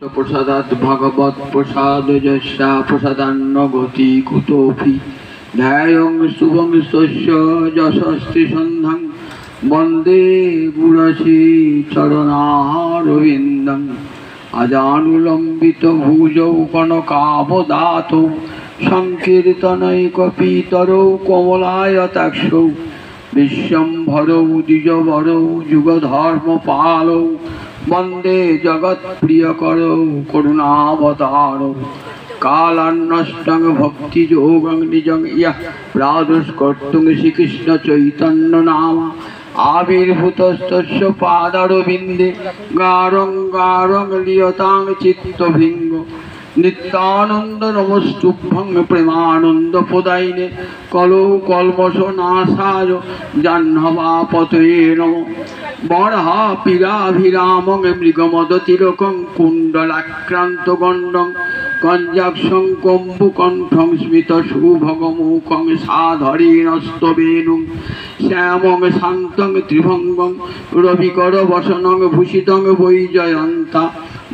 प्रसादात् भगवत् प्रसाद यस्या प्रसादान्न गति कुतोऽपि ध्यायं शुभं स्वस्य यशस्ति सन्धं वन्दे गुरशी चरणारविन्दम् अजानुलम्बित भुजौ कनकावदातौ संकीर्तनैकपीतरौ कमलायताक्षौ विश्वम्भरौ द्विजवरौ युगधर्मपालौ वंदे जगत प्रियकरो करुणावतारो कालान्नष्टं भक्ति योगं निजं यः प्रादुष्कर्तुं श्रीकृष्ण चैतन्य नाम आविर्भूतस्तस्य पादारविन्दे गारं गारं लियतां चित्तभृङ्ग नित्यानंद नमस्तुभ्यं प्रेमानंद प्रदायिने कलो कल्मषनाशाय जाह्नवापतये नमः बरहा पीराभिरामं मृगमदतिलकं कुण्डलाक्रान्तगण्डं कञ्जाक्षं कम्बुकण्ठं स्मितशुभगमुखं साधरेणस्तवेणुं श्यामं शान्तं त्रिभङ्गं रविकरवसनं भूषितं वैजयन्ता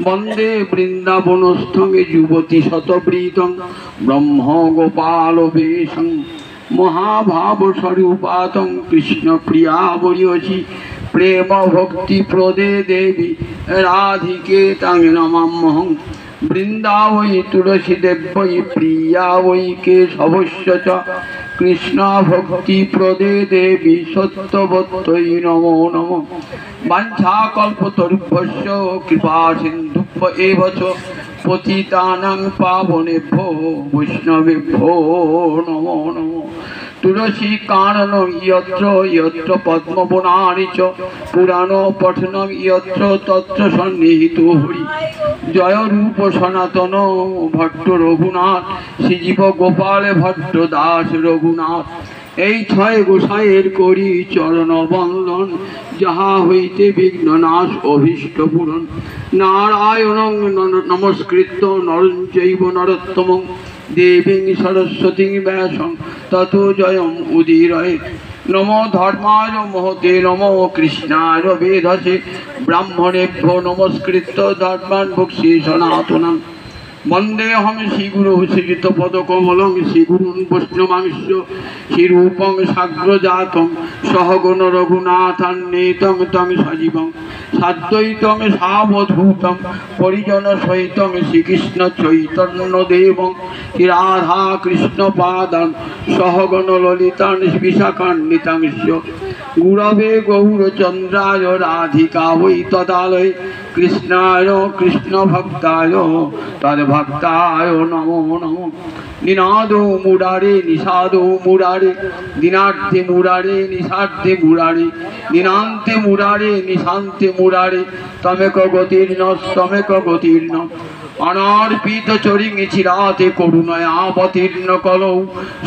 वंदे वृंदावनस्थं युवती शतप्रीतं ब्रह्म गोपाल वेशं महाभाव स्वरूपातं कृष्ण प्रिया वरियसी प्रेम भक्ति प्रदे देवी राधिके तं नमाम्यहं वृंदावै तुलसी देवै प्रिया वै केशवस्य च कृष्णा भक्ति प्रदे देवी सत्यवत्यै नमो नमः वाञ्छाकल्पतरुभ्यश्च कृपा सिन्धुभ्य एव च पतितानां पावनेभ्यो वैष्णवेभ्यो नमो नमः तुलसी काननं यत्र यत्र पद्मवनानि च पुराण पठनं यत्र तत्र सन्निहितो हरि जय रूप सनातन भट्ट रघुनाथ श्रीजीव गोपाल भट्ट दास रघुनाथ এই ছয় গোসাইয়ের করি চরণ বন্দন যাহা হইতে বিঘ্ন নাশ অভীষ্ট পূরণ নারায়ণং নমস্কৃত্য নরং চৈব নরোত্তমং দেবীং সরস্বতীং ব্যাসং ততো জয়ং উদীরয়ে নমো ধর্মায় মহতে নমো কৃষ্ণায় বেদসে ব্রাহ্মণেভ্যো নমস্কৃত্য ধর্মাन् ভুক্ষ্যে সনাতনং वंदेहम श्रीगुरु श्रीयुतपदकमलं श्रीगुरून् वैष्णवांश्च श्रीरूपं साग्रजातं सहगण रघुनाथान्वितं तं सजीवं साद्वैतं सावधूतं परिजनसहितं श्रीकृष्ण चैतन्यदेवं राधा कृष्णपादान् सहगण ललितान् विशाखान्वितांश्च गुरवे गौरचन्द्राय राधिका वै तदालये कृष्णाय कृष्ण भक्ताय तद्भक्ताय नमो नमो निनादो मुरारे निषादो मुरारे दिनार्थे मुरारे निषार्थे मुरारे दिनान्ते मुरारे निशान्ते मुरारे तमेक गतिर्न तमेक गतिर्न अनार्पित चरिं चिराते करुणयावतीर्ण कलौ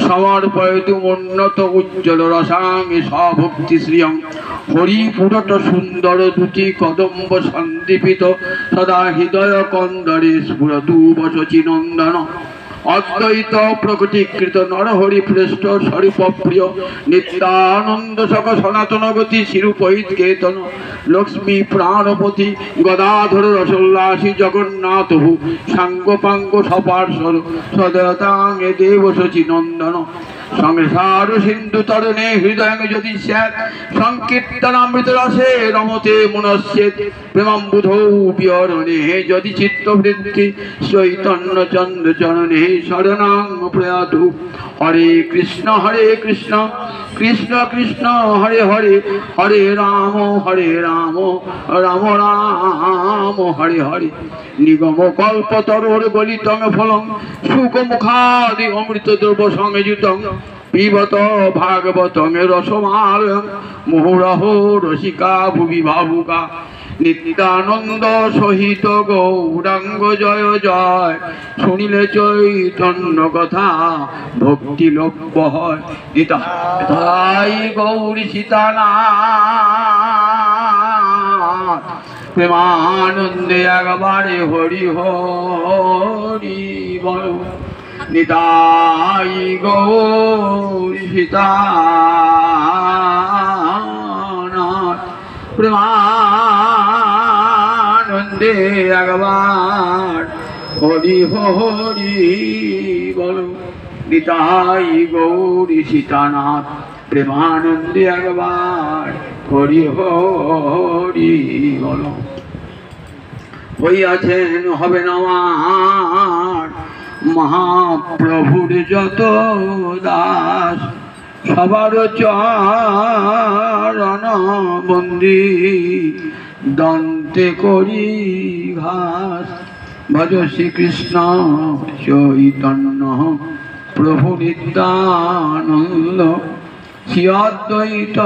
समर्पयतुमुन्नत उज्ज्वल रसांगे सभक्ति श्रियं हरिपुरट सुंदर दुति कदम्ब सन्दीपित सदा हृदय कंदरे स्फुरतु वशचि नंदन अद्वैत प्रकृतिकृत नरहरि प्रेष्ठ स्वरूप प्रिय नित्यानंद सख सनातन गति शिरूपहित केतन लक्ष्मी प्राणपति गदाधर रसोल्लासी जगन्नाथ भू सांगोपांग सपार्श्वर सदतांगे देव शचि नंदन संसार सिंधु तरणे हृदय यदि स्यात् संकीर्तनामृत रसे रमते मनस्येत् प्रेमाम्बुधौ विहरणे यदि चित्तवृत्ति चैतन्य चंद्र चरणे शरणां प्रयातु हरे कृष्ण कृष्ण कृष्ण हरे हरे हरे राम राम राम हरे हरे निगम कल्पतरोर् गलितं फलं सुखमुखादि अमृत द्रव्य संयुतं पिबत भागवतं रसमालयं मुहुरहो रसिका भुवि भावुका नित्यानंद सहित गौरांग जय जय शुनिले चैतन्य कथा भक्ति लभ्य हय निताय गौरी सीतानाथ प्रेमानंदे एकबारे हरि हरि बोल निताय गौरी सीतानाथ प्रेमानंदे एकबारे হরি হরি বল। নিতাই গৌরী সীতানাথ প্রেমানন্দে একবার হরি হরি বল। হইয়াছেন হবে আমার মহাপ্রভুর যত দাস, সবার চরণ বন্দি দন্তে করি ঘাস। ভজ শ্রীকৃষ্ণ চৈতন্য প্রভু নিত্যানন্দ, শ্রী অদ্বৈত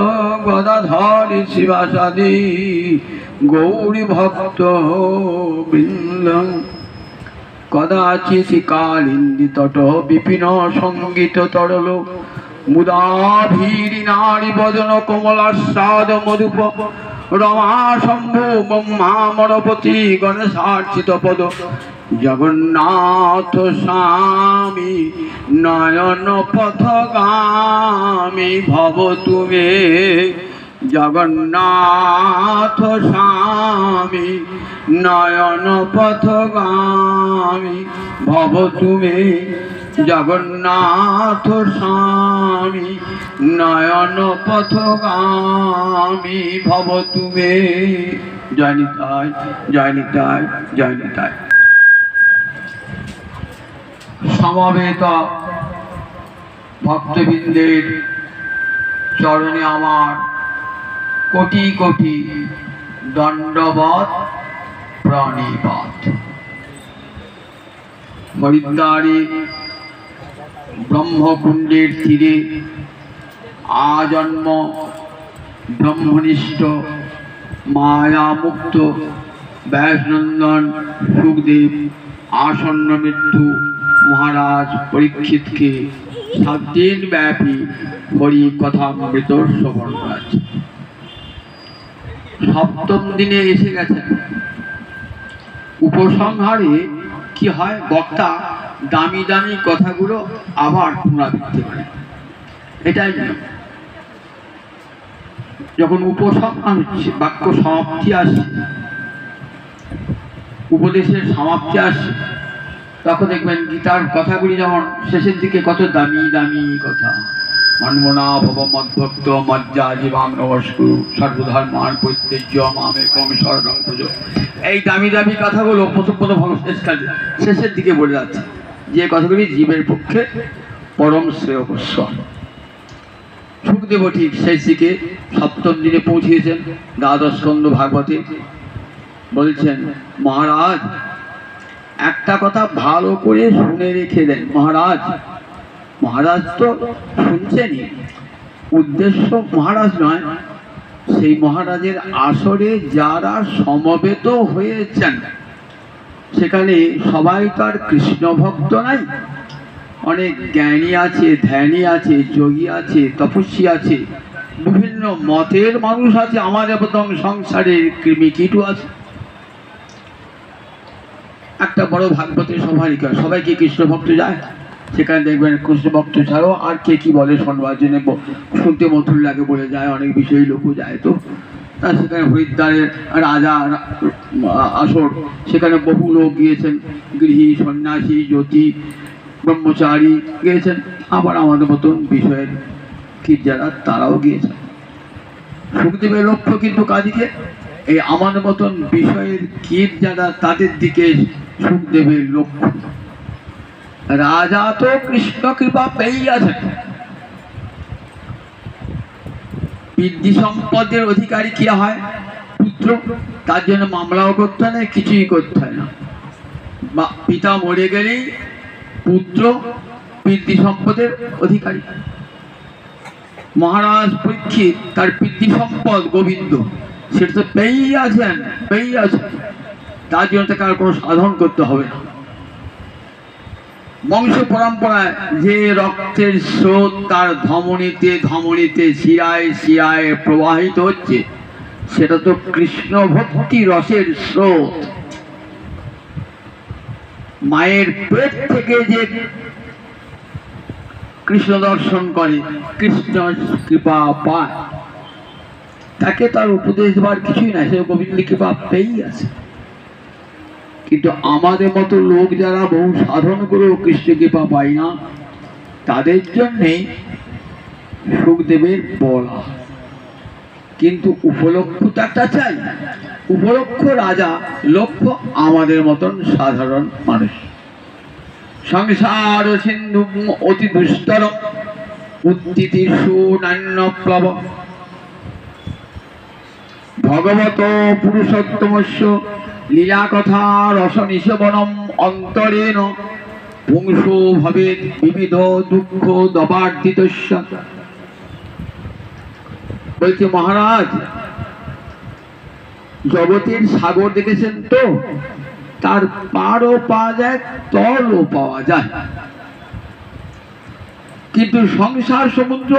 গদাধর শিবাসাদি গৌরী ভক্ত বৃন্দ। কদাচিৎ কালিন্দী তট বিপিন সঙ্গীত তরল, মুদাভীরি নারী বদন কমলাস্বাদ মধুপ, রমা শম্ভু ব্রহ্মামরপতি গণেশার্চিত পদ। জগন্নাথ স্বামী নয়ন পথগামী ভব তুমি, জগন্নাথ স্বামী নয়ন পথগামী ভব তুমি, জগন্নাথ স্বামী নয়ন পথগামী ভব তুমি। জয় নিতাই, জয় নিতাই, জয় নিতাই। সমবেত ভক্তবৃন্দের চরণে আমার কোটি কোটি দণ্ডবত প্রণিপাত। হরিদ্বারে ব্রহ্মকুণ্ডের তীরে আজন্ম ব্রহ্মনিষ্ঠ মায়ামুক্ত ব্যাসনন্দন সুখদেব আসন্ন মৃত্যু মহারাজ পরীক্ষিতকে 7 দিন ব্যাপী হরি কথামৃত শ্রবণ করাচ্ছে। 7ম দিনে এসে গেছেন। উপসংহারে কি হয়, বক্তা দামি দামি কথাগুলো আবার পুনরাবৃত্তি করে, এটাই নিয়ম। যখন উপসংহার হচ্ছে, বাক্য সমাপ্তি আসে, উপদেশের সমাপ্তি আসে, তখন দেখবেন গীতার কথাগুলি যেমন শেষের দিকে কত দামি দামি কথা। মন্মনা ভব মদ্ভক্ত মজ্জা জীবাং নমস্কুরু সর্বধর্মান পরিত্যজ্য মামেকং শরণং ব্রজ। এই দামি দামি কথাগুলো প্রথম শেষের দিকে বলে যাচ্ছে, যে কথাগুলি জীবের পক্ষে পরম শ্রেয়স্য। সুখদেব ঠিক শেষ দিকে 7ম দিনে পৌঁছিয়েছেন। দ্বাদশ স্কন্ধ ভাগবতে বলছেন, মহারাজ একটা কথা ভালো করে শুনে রেখে দেন। মহারাজ, মহারাজ তো শুনছেনই, উদ্দেশ্য মহারাজ নয়, সেই মহারাজের আসরে যারা সমবেত হয়েছেন সেখানে সবাই তো আর কৃষ্ণ ভক্ত নাই। অনেক জ্ঞানী আছে, ধ্যানী আছে, যোগী আছে, তপস্বী আছে, বিভিন্ন মতের মানুষ আছে, আমাদের প্রথম সংসারের কৃমিকীটও আছে। একটা বড় ভাগবতের সভারই সবাইকে কৃষ্ণ ভক্ত যায়, সেখানে দেখবেন কৃষ্ণ ভক্ত ছাড়াও আর কে কি বলে শোনবার জন্য শুনতে মধুর লাগে বলে যায়, অনেক বিষয়ী লোকও যায়। তো তা সেখানে হরিদ্বারের রাজা আসর, সেখানে বহু লোক গিয়েছেন, গৃহী, সন্ন্যাসী, জ্যোতি, ব্রহ্মচারী গিয়েছেন, আবার আমাদের মতন বিষয়ের কীট যারা তারাও গিয়েছেন। সুখদেবের লক্ষ্য কিন্তু কাজীকে এই আমাদের মতন বিষয়ের কীট যারা তাদের দিকে সুখদেবের লক্ষ্য। রাজা তো কৃষ্ণ কৃপা পেয়েই আছেন, বৃদ্ধি সম্পদের অধিকারী কি হয়? পুত্র। তার জন্য মামলাও করতে হয় না, কিছুই করতে হয় না। পিতা মরে গেলেই পুত্র বৃদ্ধি সম্পদের অধিকারী। মহারাজ পরীক্ষিত তার বৃদ্ধি সম্পদ গোবিন্দ, সেটা তো পেয়েই আছেন, পেয়েই আছেন। তার জন্য তাকে আর কোনো সাধন করতে হবে না। বংশ পরম্পরায় যে রক্তের স্রোত তার ধমনীতে ধমনীতে শিরায় শিরায় প্রবাহিত হচ্ছে, সেটা তো কৃষ্ণ ভক্তি রসের স্রোত। মায়ের পেট থেকে যে কৃষ্ণ দর্শন করে, কৃষ্ণ কৃপা পায়, তাকে তার উপদেশ দেওয়ার কিছুই নাই, সে গোবিন্দ কৃপা পেয়েই আছে। কিন্তু আমাদের মতো লোক যারা বহু সাধন করেও কৃষ্ণ কৃপা পায় না, তাদের জন্যেই সুখদেবের বলা। কিন্তু উপলক্ষ তো একটা চাই। উপলক্ষ রাজা, লক্ষ্য আমাদের মতন সাধারণ মানুষ। সংসার সিন্ধু অতি দুস্তর উত্থিতিষু নান্যপ্লব ভগবত পুরুষোত্তমস্য লীলা কথা রস নিষেবনম অন্তরেণ পুংসো ভবেৎ বিবিধ দুঃখ দবার্দিতস্য। বলছি মহারাজ, জগতের সাগর দেখেছেন তো? তার পারও পাওয়া যায়, তলও পাওয়া যায়। কিন্তু সংসার সমুদ্র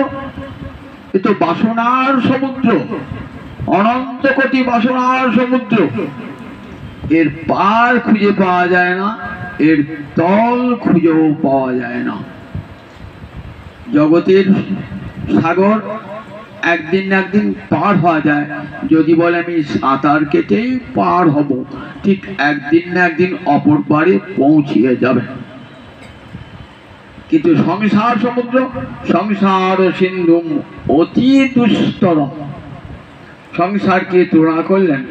এ তো বাসনার সমুদ্র, অনন্ত কোটি বাসনার সমুদ্র। এর পার খুঁজে পাওয়া যায় না, এর তল খুঁজেও পাওয়া যায় না। জগতের সাগর একদিন না একদিন পার হওয়া যায়। যদি বলে আমি সাঁতার কেটেই পার হব, ঠিক একদিন না একদিন অপর পারে পৌঁছিয়ে যাবে। কিন্তু সংসার সমুদ্র, সংসার সিন্ধু অতি দুস্তর। সংসারকে তুলনা করলেন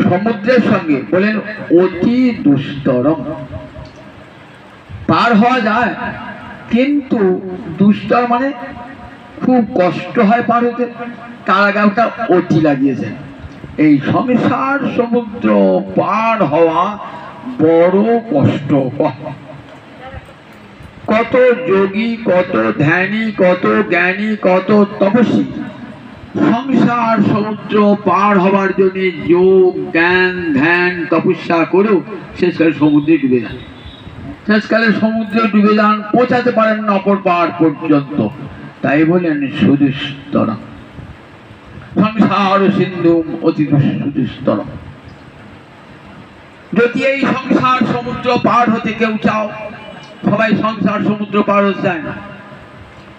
সমুদ্রের সঙ্গে, বলেন অতি দুস্তরম। পার হওয়া যায়, কিন্তু দুস্তর মানে খুব কষ্ট হয় পার হতে। তার আগে একটা অতি লাগিয়েছেন। এই সংসার সমুদ্র পার হওয়া বড় কষ্ট। কত যোগী, কত ধ্যানী, কত জ্ঞানী, কত তপস্বী সংসার সমুদ্র পার হবার জন্য যোগ জ্ঞান ধ্যান তপস্যা করেও শেষকালে সমুদ্রে ডুবে যান। শেষকালে সমুদ্রে ডুবে যান, পৌঁছাতে পারেন না অপর পার পর্যন্ত। তাই বলেন সুদুস্তর। সংসার সিন্ধু অতি সুদুস্তর। যদি এই সংসার সমুদ্র পার হতে কেউ চাও, সবাই সংসার সমুদ্র পার হতে চায় না।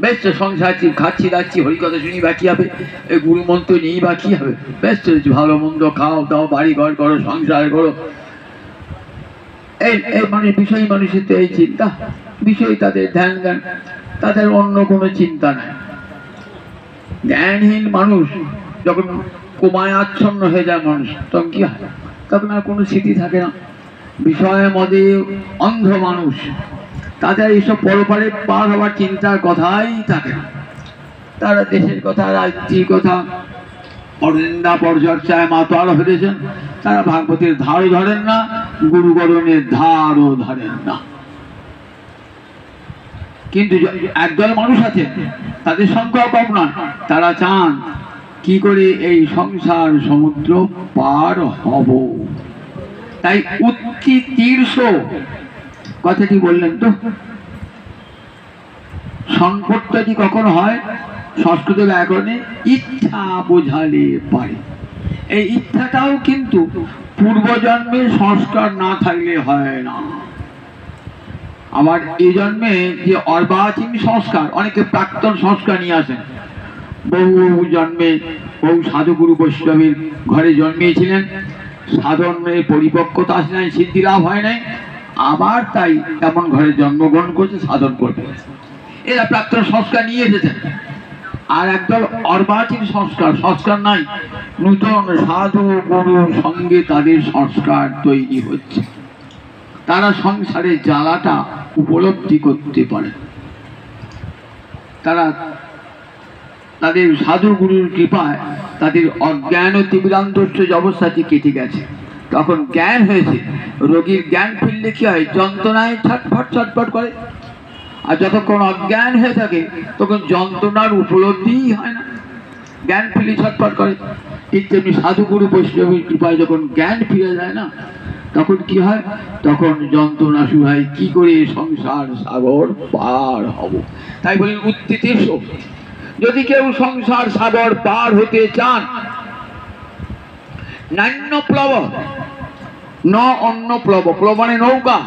বেশ তো সংসার খাচ্ছি দাচ্ছি, হরিকথা শুনি, বা কি হবে? এই গুরু মন্ত্র নেই বা কি হবে? বেশ চলেছি, ভালো মন্দ খাও দাও, বাড়ি ঘর করো, সংসার করো। এই মানুষ বিষয়, মানুষের তো এই চিন্তা, বিষয় তাদের ধ্যান জ্ঞান, তাদের অন্য কোনো চিন্তা নাই। জ্ঞানহীন মানুষ যখন কোমায় আচ্ছন্ন হয়ে যায় মানুষ, তখন কি হয়? তখন আর কোনো স্মৃতি থাকে না। বিষয়ের মধ্যে অন্ধ মানুষ, তাদের এইসব পরপারে পার হওয়ার চিন্তার কথাই থাকে না। তারা দেশের কথা, রাজ্যের কথা, পরনিন্দা পরচর্চায় মাতাল হয়েছেন। তারা ভাগবতের ধারও ধরেন না, গুরুগরণের ধারও ধরেন না। কিন্তু একদল মানুষ আছে, তাদের সংখ্যা কম নয়, তারা চান কি করে এই সংসার সমুদ্র পার হব। তাই উত্থিতীর্ষ কথাটি বললেন তো। সংকটটি কখন হয়? সংস্কৃত ব্যাকরণে ইচ্ছা বোঝালে পারে। এই ইচ্ছাটাও কিন্তু পূর্বজন্মের সংস্কার না থাকলে হয় না। আবার এই জন্মে যে অর্বাচীন সংস্কার, অনেকে প্রাক্তন সংস্কার নিয়ে আসেন। বহু জন্মে বহু সাধুগুরু বৈষ্ণবের ঘরে জন্মিয়েছিলেন, সাধনের পরিপক্কতা আসে নাই, সিদ্ধি লাভ হয় নাই, আবার তাই এমন ঘরে জন্মগ্রহণ করছে, সাধন করবে। এরা প্রাক্তন সংস্কার নিয়ে এসেছেন। আর একদল অর্বাচীন সংস্কার, সংস্কার নাই, নূতন সাধু গুরুর সঙ্গে তাদের সংস্কার তৈরি হচ্ছে। তারা সংসারের জ্বালাটা উপলব্ধি করতে পারে। তারা তাদের সাধু গুরুর কৃপায় তাদের অজ্ঞান ও তীব্রান্তস্থ অবস্থাটি কেটে গেছে। তখন জ্ঞান হয়েছে। রোগীর জ্ঞান ফিরলে কি হয়? যন্ত্রণায় ছটফট ছটফট করে। আর যতক্ষণ অজ্ঞান হয়ে থাকে তখন যন্ত্রণার উপলব্ধিই হয় না, জ্ঞান ফিরে ছটফট করে। ঠিক তেমনি সাধুগুরু বৈষ্ণবের কৃপায় যখন জ্ঞান ফিরে যায় না, তখন কি হয়? তখন যন্ত্রণা শুরু হয়, কি করে সংসার সাগর পার হব। তাই বলেন উত্থিতীর্ষ। যদি কেউ সংসার সাগর পার হতে চান, নান্য প্লব, ন অন্য প্লব, প্লব মানে নৌকা,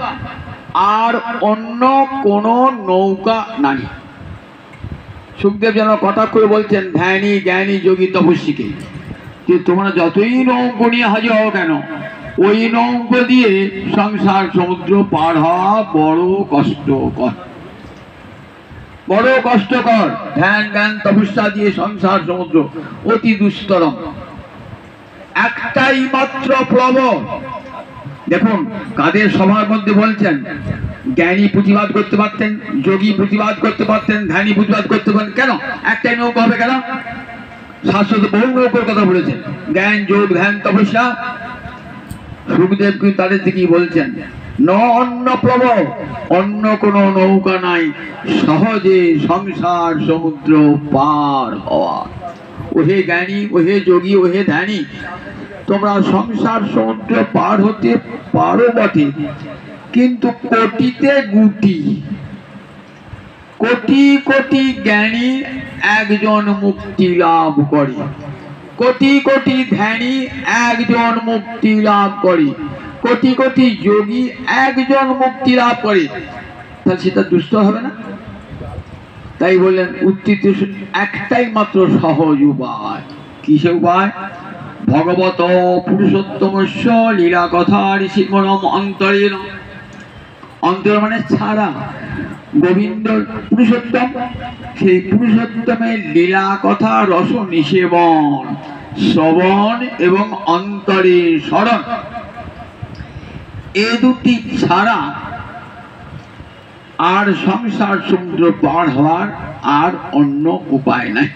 আর অন্য কোন নৌকা নাই। সুখদেব যেন কথা করে বলছেন ধ্যানী জ্ঞানী যোগী তপস্বীকে, যে তোমরা যতই নৌকো নিয়ে হাজির হও কেন, ওই নৌকো দিয়ে সংসার সমুদ্র পার হওয়া বড় কষ্টকর, বড় কষ্টকর। ধ্যান জ্ঞান তপস্যা দিয়ে সংসার সমুদ্র অতি দুস্তরম। একটাই মাত্র প্রভু। দেখুন কাদের সভার মধ্যে বলছেন, জ্ঞানী প্রতিবাদ করতে পারতেন, যোগী প্রতিবাদ করতে পারতেন, ধ্যানী প্রতিবাদ করতে পারতেন, কেন একটাই নৌকা হবে কেন? শাস্ত্র বহু নৌকার কথা বলেছেন, জ্ঞান যোগ ধ্যান তপস্যা। সুখদেব কিন্তু তাদের দিকেই বলছেন, ন অন্য প্রভু, অন্য কোন নৌকা নাই সহজে সংসার সমুদ্র পার হওয়া। ওহে জ্ঞানী, ওহে যোগী, ওহে ধ্যানী, তোমরা সংসার সমুদ্র পার হতে পারো বটে, কিন্তু কোটিতে গুটি, কোটি কোটি জ্ঞানী একজন মুক্তি লাভ করে, কোটি কোটি ধ্যানী একজন মুক্তি লাভ করে, কোটি কোটি যোগী একজন মুক্তি লাভ করে, তাহলে সেটা দুষ্ট হবে না? তাই বললেন উত্তৃত একটাই মাত্র সহজ উপায়। কিসে উপায়? ভগবত পুরুষোত্তমস্য লীলা কথা ঋষিমনম অন্তরেণ। অন্তর মানে ছাড়া, গোবিন্দ পুরুষোত্তম, সেই পুরুষোত্তমের লীলা কথা রস নিষেবন, শ্রবণ এবং অন্তরে স্মরণ, এ দুটি ছাড়া আর সংসার সমুদ্র পার হওয়ার আর অন্য উপায় নাই।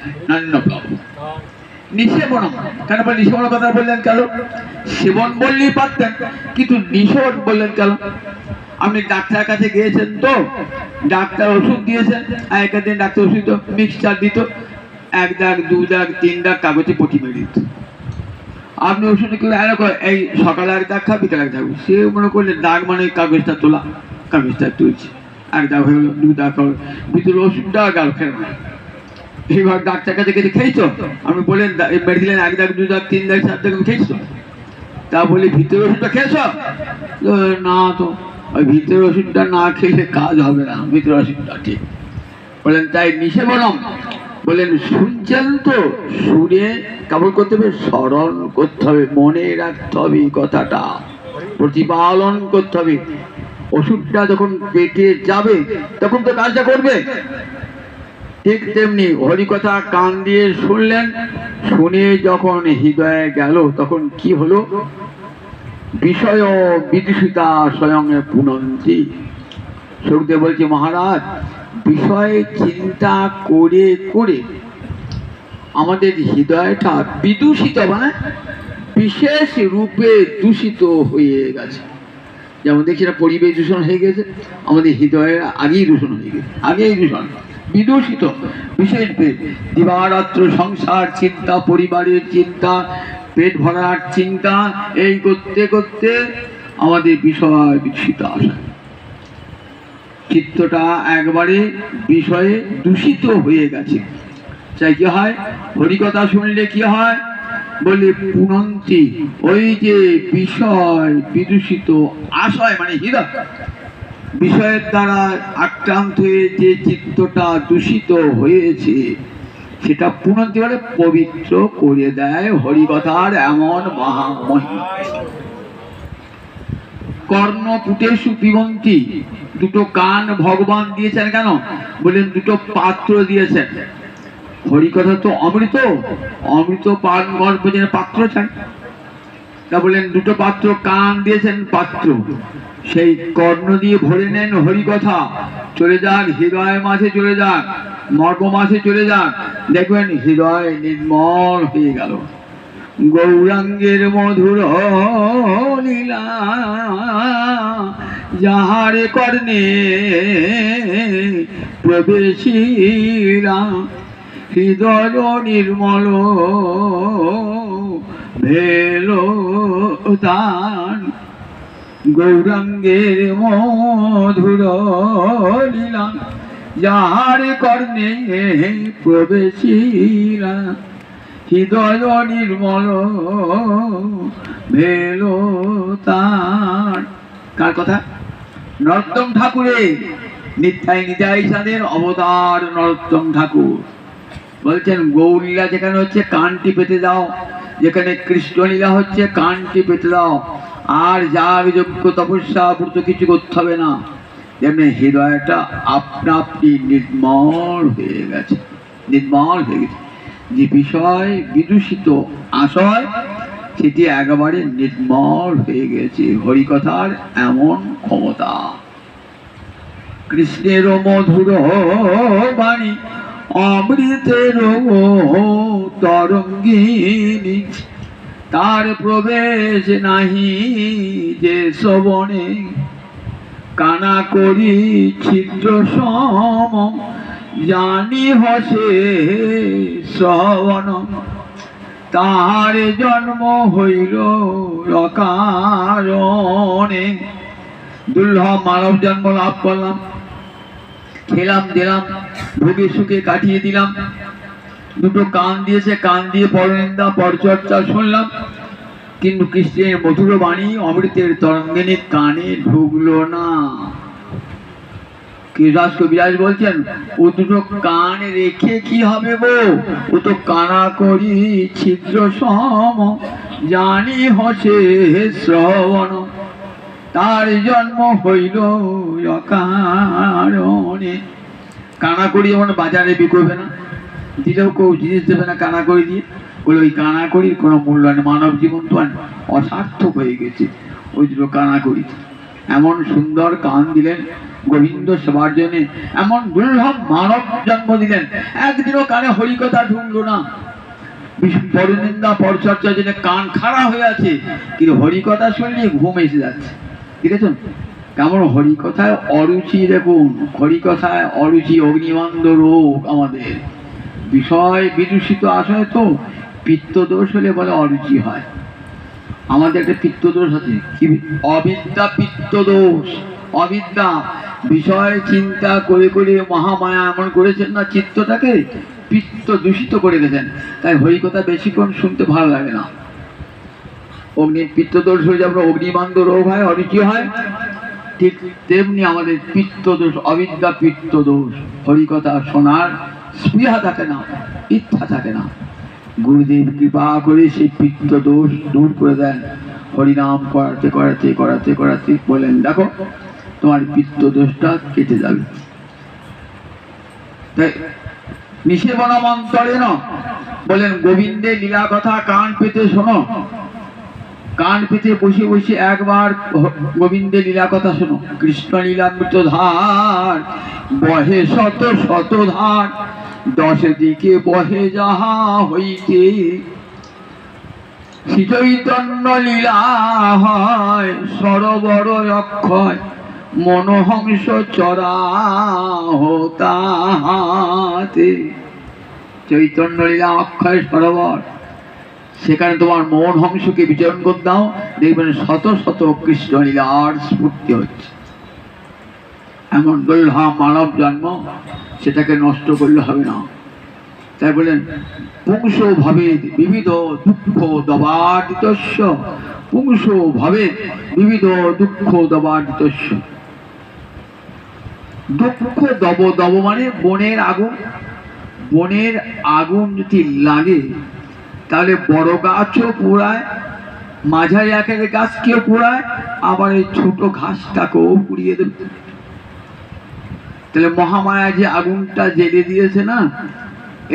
নিষেবন কেন বলে? নিষেবনের কথা বললেন কেন? সেবন বললেই পারতেন, কিন্তু নিষেবন বললেন কেন? আপনি ডাক্তার কাছে গিয়েছেন, তো ডাক্তার ওষুধ দিয়েছেন, আগেকার দিন ডাক্তার ওষুধ মিক্সচার দিত, 1 দাগ 2 দাগ 3 দাগ কাগজে পটি মেরে দিত। আপনি ওষুধ এই সকালে 1 দাগ খা, বিকালে 1 দাগ, সে মনে করলে দাগ মানে কাগজটা তোলা, কাগজটা তুলছে, 1 দাগ হয়ে গেল, 2 দাগ হলো, ভিতরে ওষুধটা গেল খেয়ে। এইবার ডাক্তার কাছে গেছে, খেয়েছো? আপনি বললেন মেরে দিলেন 1 দাগ 2 দাগ 3 দাগ 4 দাগ, খেয়েছো? তা বলি ভিতরে ওষুধটা খেয়েছ? না, তো ওই ভিতরে ওষুধটা না খেলে কাজ হবে না, ভিতরে ওষুধটা ঠিক। বলেন তাই নিষেবনম, বলেন শুনছেন তো, শুনে কেমন করতে হবে? স্মরণ করতে হবে, মনে রাখতে হবে কথাটা, প্রতিপালন করতে হবে। ওষুধটা যখন পেটে যাবে তখন তো কাজটা করবে। ঠিক তেমনি হরিকথা কান দিয়ে শুনলেন, শুনে যখন হৃদয়ে গেল তখন কি হলো? বিষয় বিদূষিতা স্বয়ং পুনন্তি। সুখদেব বলছে, মহারাজ বিষয়ে চিন্তা করে করে আমাদের হৃদয়টা বিদূষিত, মানে বিশেষ রূপে দূষিত হয়ে গেছে। যেমন দেখছি না, পরিবেশ দূষণ হয়ে গেছে, আমাদের হৃদয়ের আগেই দূষণ হয়ে গেছে, আগেই দূষণ বিদূষিত। বিশেষ দিবারাত্র সংসার চিন্তা, পরিবারের চিন্তা, পেট ভরার চিন্তা, এই করতে করতে আমাদের বিষয় বিদূষিত আসে, চিত্তটা একবারে বিষয়ে দূষিত হয়ে গেছে। চাই কি হয়? হরিকথা শুনলে কি হয়? বলে পুনন্তি, ওই যে বিষয় বিদূষিত আশয় মানে হৃদয়, বিষয়ের দ্বারা আক্রান্ত হয়ে যে চিত্তটা দূষিত হয়েছে সেটা পুনন্তি বলে পবিত্র করে দেয় হরিকথার এমন মহামহিমা। কর্ণপুটেষু পিবন্তি, 2টো কান ভগবান দিয়েছেন কেন? বলেন 2টো পাত্র দিয়েছেন। হরিকথা তো অমৃত, অমৃত পান গল্পের জন্য পাত্র চাই, তা বলেন 2টো পাত্র, কান দিয়েছেন পাত্র, সেই কর্ণ দিয়ে ভরে নেন হরিকথা, চলে যান হৃদয় মাঝে, চলে যান মর্ম মাঝে, চলে যান, দেখবেন হৃদয় নির্মল হয়ে গেল। গৌরাঙ্গের মধুর লীলা যাহার কর্ণে প্রবেশিলা, হৃদয় নির্মল ভেল দান। গৌরাঙ্গের মধুর লীলা যাহার কর্ণে প্রবেশিলা, হৃদয় নির্মল ভেল তার। কার কথা? নরোত্তম ঠাকুরের, নিত্যাই নিতাই চাঁদের অবতার নরোত্তম ঠাকুর বলছেন, গৌরলীলা যেখানে হচ্ছে কানটি পেতে দাও, যেখানে কৃষ্ণলীলা হচ্ছে কানটি পেতে দাও। আর যাগ যজ্ঞ তপস্যা ব্রত কিছু করতে হবে না, যেমনি হৃদয়টা আপনা আপনি নির্মল হয়ে গেছে, নির্মল হয়ে গেছে। যে বিষয় বিদূষিত আশয় সেটি একেবারে নির্মল হয়ে গেছে। হরিকথার এমন ক্ষমতা। কৃষ্ণের মধুর বাণী অমৃতের তরঙ্গিনী, তার প্রবেশ নাহি যে শ্রবণে, কানা করি ছিদ্র সম জানি হসে শ্রবণ, তার জন্ম হইল অকারণে। দুর্লভ মানব জন্ম লাভ করলাম, খেলাম দিলাম, ভোগে সুখে কাটিয়ে দিলাম। দুটো কান দিয়েছে, কান দিয়ে পরনিন্দা পরচর্চা শুনলাম, কিন্তু কৃষ্ণের মধুর বাণী অমৃতের তরঙ্গিনী কানে ঢুকলো না। কৃদাস কবিরাজ বলছেন, ও দুটো কান রেখে কি হবে গো, ও তো কানা করি ছিদ্র সম জানি হসে শ্রবণ, তার জন্ম হইল অকারণে। কানা করি যেমন বাজারে বিকবে না, দিলেও কেউ জিনিস দেবে না কানা করি দিয়ে, বলে ওই কানা করির কোনো মূল্য নেই, মানব জীবন তো অসার্থক হয়ে গেছে ওই দুটো কানা করি। এমন সুন্দর কান দিলেন গোবিন্দ সেবার জন্য, এমন দুর্লভ মানব জন্ম দিলেন, একদিনও কানে হরিকথা ঢুকলো না। পরনিন্দা পরচর্চার জন্য কান খাড়া হয়ে আছে, কিন্তু হরিকথা শুনলে ঘুম এসে যাচ্ছে। ঠিক আছে, কেমন হরিকথায় অরুচি, দেখুন হরিকথায় অরুচি, অগ্নিমান্দ রোগ আমাদের। বিষয় বিদূষিত আশয় তো, পিত্তদোষ হলে বলে অরুচি হয়। আমাদের একটা পিত্তদোষ আছে, কি অবিদ্যা পিত্তদোষ। অবিদ্যা, বিষয় চিন্তা করে করে মহামায়া এমন করেছেন না চিত্তটাকে পিত্ত দূষিত করে গেছেন, তাই হরিকথা বেশিক্ষণ শুনতে ভালো লাগে না। অগ্নি পিত্তদোষ হয়ে যাবে, অগ্নিমান্দ রোগ হয়, অরুচি হয়। ঠিক তেমনি আমাদের পিত্তদোষ, অবিদ্যা পিত্তদোষ। হরিকথা শোনার স্পৃহা থাকে না, ইচ্ছা থাকে না। গুরুদেব কৃপা করে সেই পিত্ত দোষ দূর করে দেন। হরিনাম করাতে করাতে করাতে করাতে বলেন, দেখো তোমার পিত্ত দোষটা কেটে যাবে। তাই নিষেবন মন্তরে না বলেন, গোবিন্দের লীলা কথা কান পেতে শোনো, কান পেতে বসে বসে একবার গোবিন্দের লীলা কথা শোনো। কৃষ্ণ লীলামৃত ধার বহে শত শত ধার, দশে দিকে বহে যাহা হইতে, শ্রী চৈতন্য লীলা হয় সরোবর অক্ষয়, মনোহংস চরা তাহাতে। চৈতন্য লীলা অক্ষয় সরোবর, সেখানে তোমার মন হংসকে বিচরণ করতে দাও, দেখবেন শত শত কৃষ্ণ লীলার স্ফূর্তি হচ্ছে। এমন দুর্লভ মানব জন্ম, সেটাকে নষ্ট করলে হবে না। তাই বলেন, পুংস ভাবে বিবিধ দুঃখ দবাদিতস্য, পুংস ভাবে বিবিধ দুঃখ দবাদিতস্য। দুঃখ দব, দব মানে বনের আগুন। বনের আগুন যদি লাগে তাহলে বড় গাছও পোড়ায়, মাঝারি আকারের গাছকেও পোড়ায়, আবার এই ছোট ঘাসটাকেও পুড়িয়ে দেবে। তাহলে মহামায়া যে আগুনটা জেলে দিয়েছে না,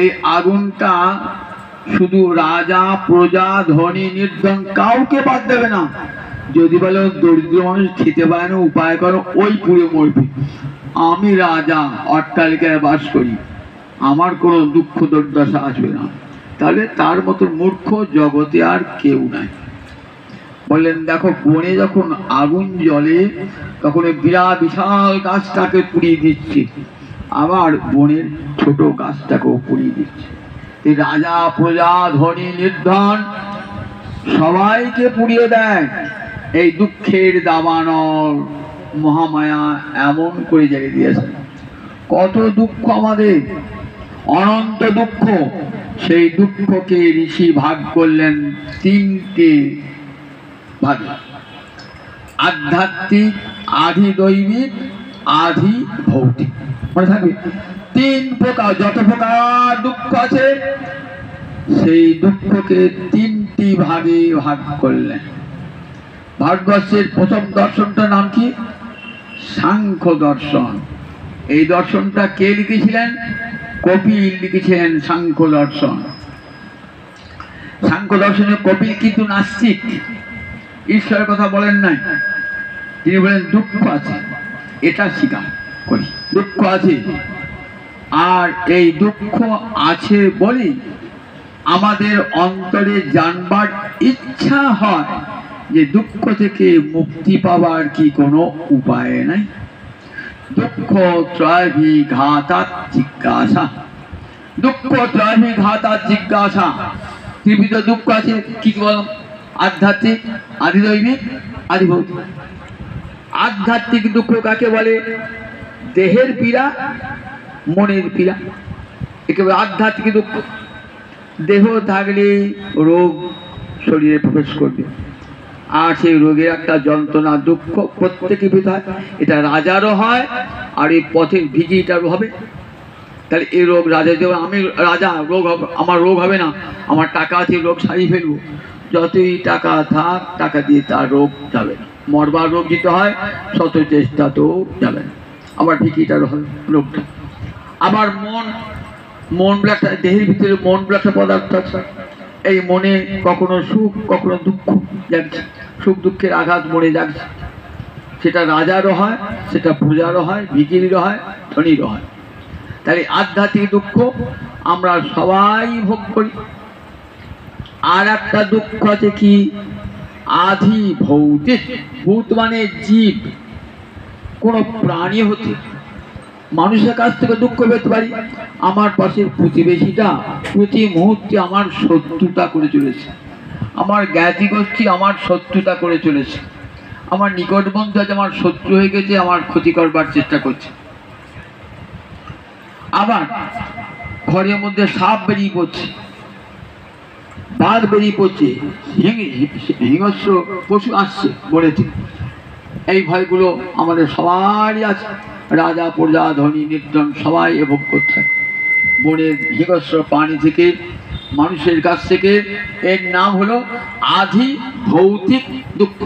এই আগুনটা শুধু রাজা প্রজা ধনী নির্ধন কাউকে বাদ দেবে না। যদি বলে দরিদ্র মানুষ খেতে পারে না, উপায় করো, ওই পুড়ে মরবে। আমি রাজা, অট্টালিকায় বাস করি, আমার কোনো দুঃখ দুর্দশা আসবে না। তাহলে তার মতো মূর্খ জগতে আর কেউ নাই। বললেন, দেখো বনে যখন আগুন জ্বলে তখন বিরাট বিশাল গাছটাকে পুড়িয়ে দিচ্ছে, আবার বনের ছোট গাছটাকেও পুড়িয়ে দিচ্ছে। রাজা প্রজা ধনী নির্ধন সবাইকে পুড়িয়ে দেয়। এই দুঃখের দাবানল মহামায়া এমন করে জ্বালিয়ে দিয়েছে। কত দুঃখ আমাদের, অনন্ত দুঃখ। সেই দুঃখকে ঋষি ভাগ করলেন তিনটে ভাগে, আধ্যাত্মিক, আধি দৈবিক, আধি ভৌতিক। মনে থাকবে, তিন প্রকার, যত প্রকার দুঃখ আছে সেই দুঃখকে তিনটি ভাগে ভাগ করলেন। ভারতবর্ষের প্রথম দর্শনটার নাম কি? সাংখ্য দর্শন। এই দর্শনটা কে লিখেছিলেন? কপিল লিখেছিলেন সাংখ্য দর্শন। সাংখ্য দর্শনে কপিল কিন্তু নাস্তিক, ঈশ্বরের কথা বলেন নাই। তিনি বলেন দুঃখ আছে, এটা স্বীকার করি, দুঃখ আছে। আর এই দুঃখ আছে বলে আমাদের অন্তরে জানবার ইচ্ছা হয় যে দুঃখ থেকে মুক্তি পাওয়ার কি কোনো উপায় নাই। দুঃখ ত্রয়ভিঘাতাৎ জিজ্ঞাসা, দুঃখ ত্রয়ভিঘাতাৎ জিজ্ঞাসা। ত্রিবিধ দুঃখ আছে, কি বল? আধ্যাত্মিক, আধিদৈবিক, আধিভৌতিক। আধ্যাত্মিক দুঃখ কাকে বলে? দেহের পীড়া, মনের পীড়া, একেবারে আধ্যাত্মিক দুঃখ। দেহ থাকলে রোগ শরীরে প্রবেশ করবে, আর সেই রোগের একটা যন্ত্রণা দুঃখ প্রত্যেকে পেতে হয়। এটা রাজারও হয়, আর এই পথের ভিজিটারও হবে। তাহলে এই রোগ রাজা দেব, আমি রাজা, রোগ আমার রোগ হবে না, আমার টাকা আছে, রোগ সারিয়ে ফেলবো। যতই টাকা থাক, টাকা দিয়ে তার রোগ যাবে না। মরবার রোগ দিতে হয়, শত চেষ্টা তো যাবে না। আবার ভিজিটারও হবে রোগটা। আবার মন, মন বলে একটা দেহের ভিতরে মন বলে একটা পদার্থ আছে। এই মনে কখনো সুখ কখনো দুঃখ জাগছে, সুখ দুঃখের আঘাত মনে জাগছে। সেটা রাজারও হয়, সেটা প্রজারও হয়, ভিখিরিরও হয়, ধনীরও হয়। তাহলে আধ্যাত্মিক দুঃখ আমরা সবাই ভোগ করি। আর একটা দুঃখ আছে কি? আধি ভৌতিক। ভূত মানে জীব, কোন প্রাণী হতে মানুষের কাছ থেকে দুঃখ পেতে পারি। আমার পাশের প্রতিবেশীটা প্রতি মুহূর্তে আমার শত্রুতা করে চলেছে, আমার জ্ঞাতি গোষ্ঠী আমার শত্রুতা করে চলেছে, আমার নিকট বন্ধু আজ আমার শত্রু হয়ে গেছে, আমার ক্ষতি করবার চেষ্টা করছে। আবার ঘরের মধ্যে সাপ বেরিয়ে পড়ছে, বাঘ বেরিয়ে পড়ছে, হিংস্র পশু আসছে বনে থেকে। এই ভয়গুলো আমাদের সবারই আছে। রাজা প্রজা ধনী নির্জন সবাই ভোগ করতে হয় বনের হিংস্র প্রাণী থেকে, মানুষের কাছ থেকে। এর নাম হলো আধি ভৌতিক দুঃখ।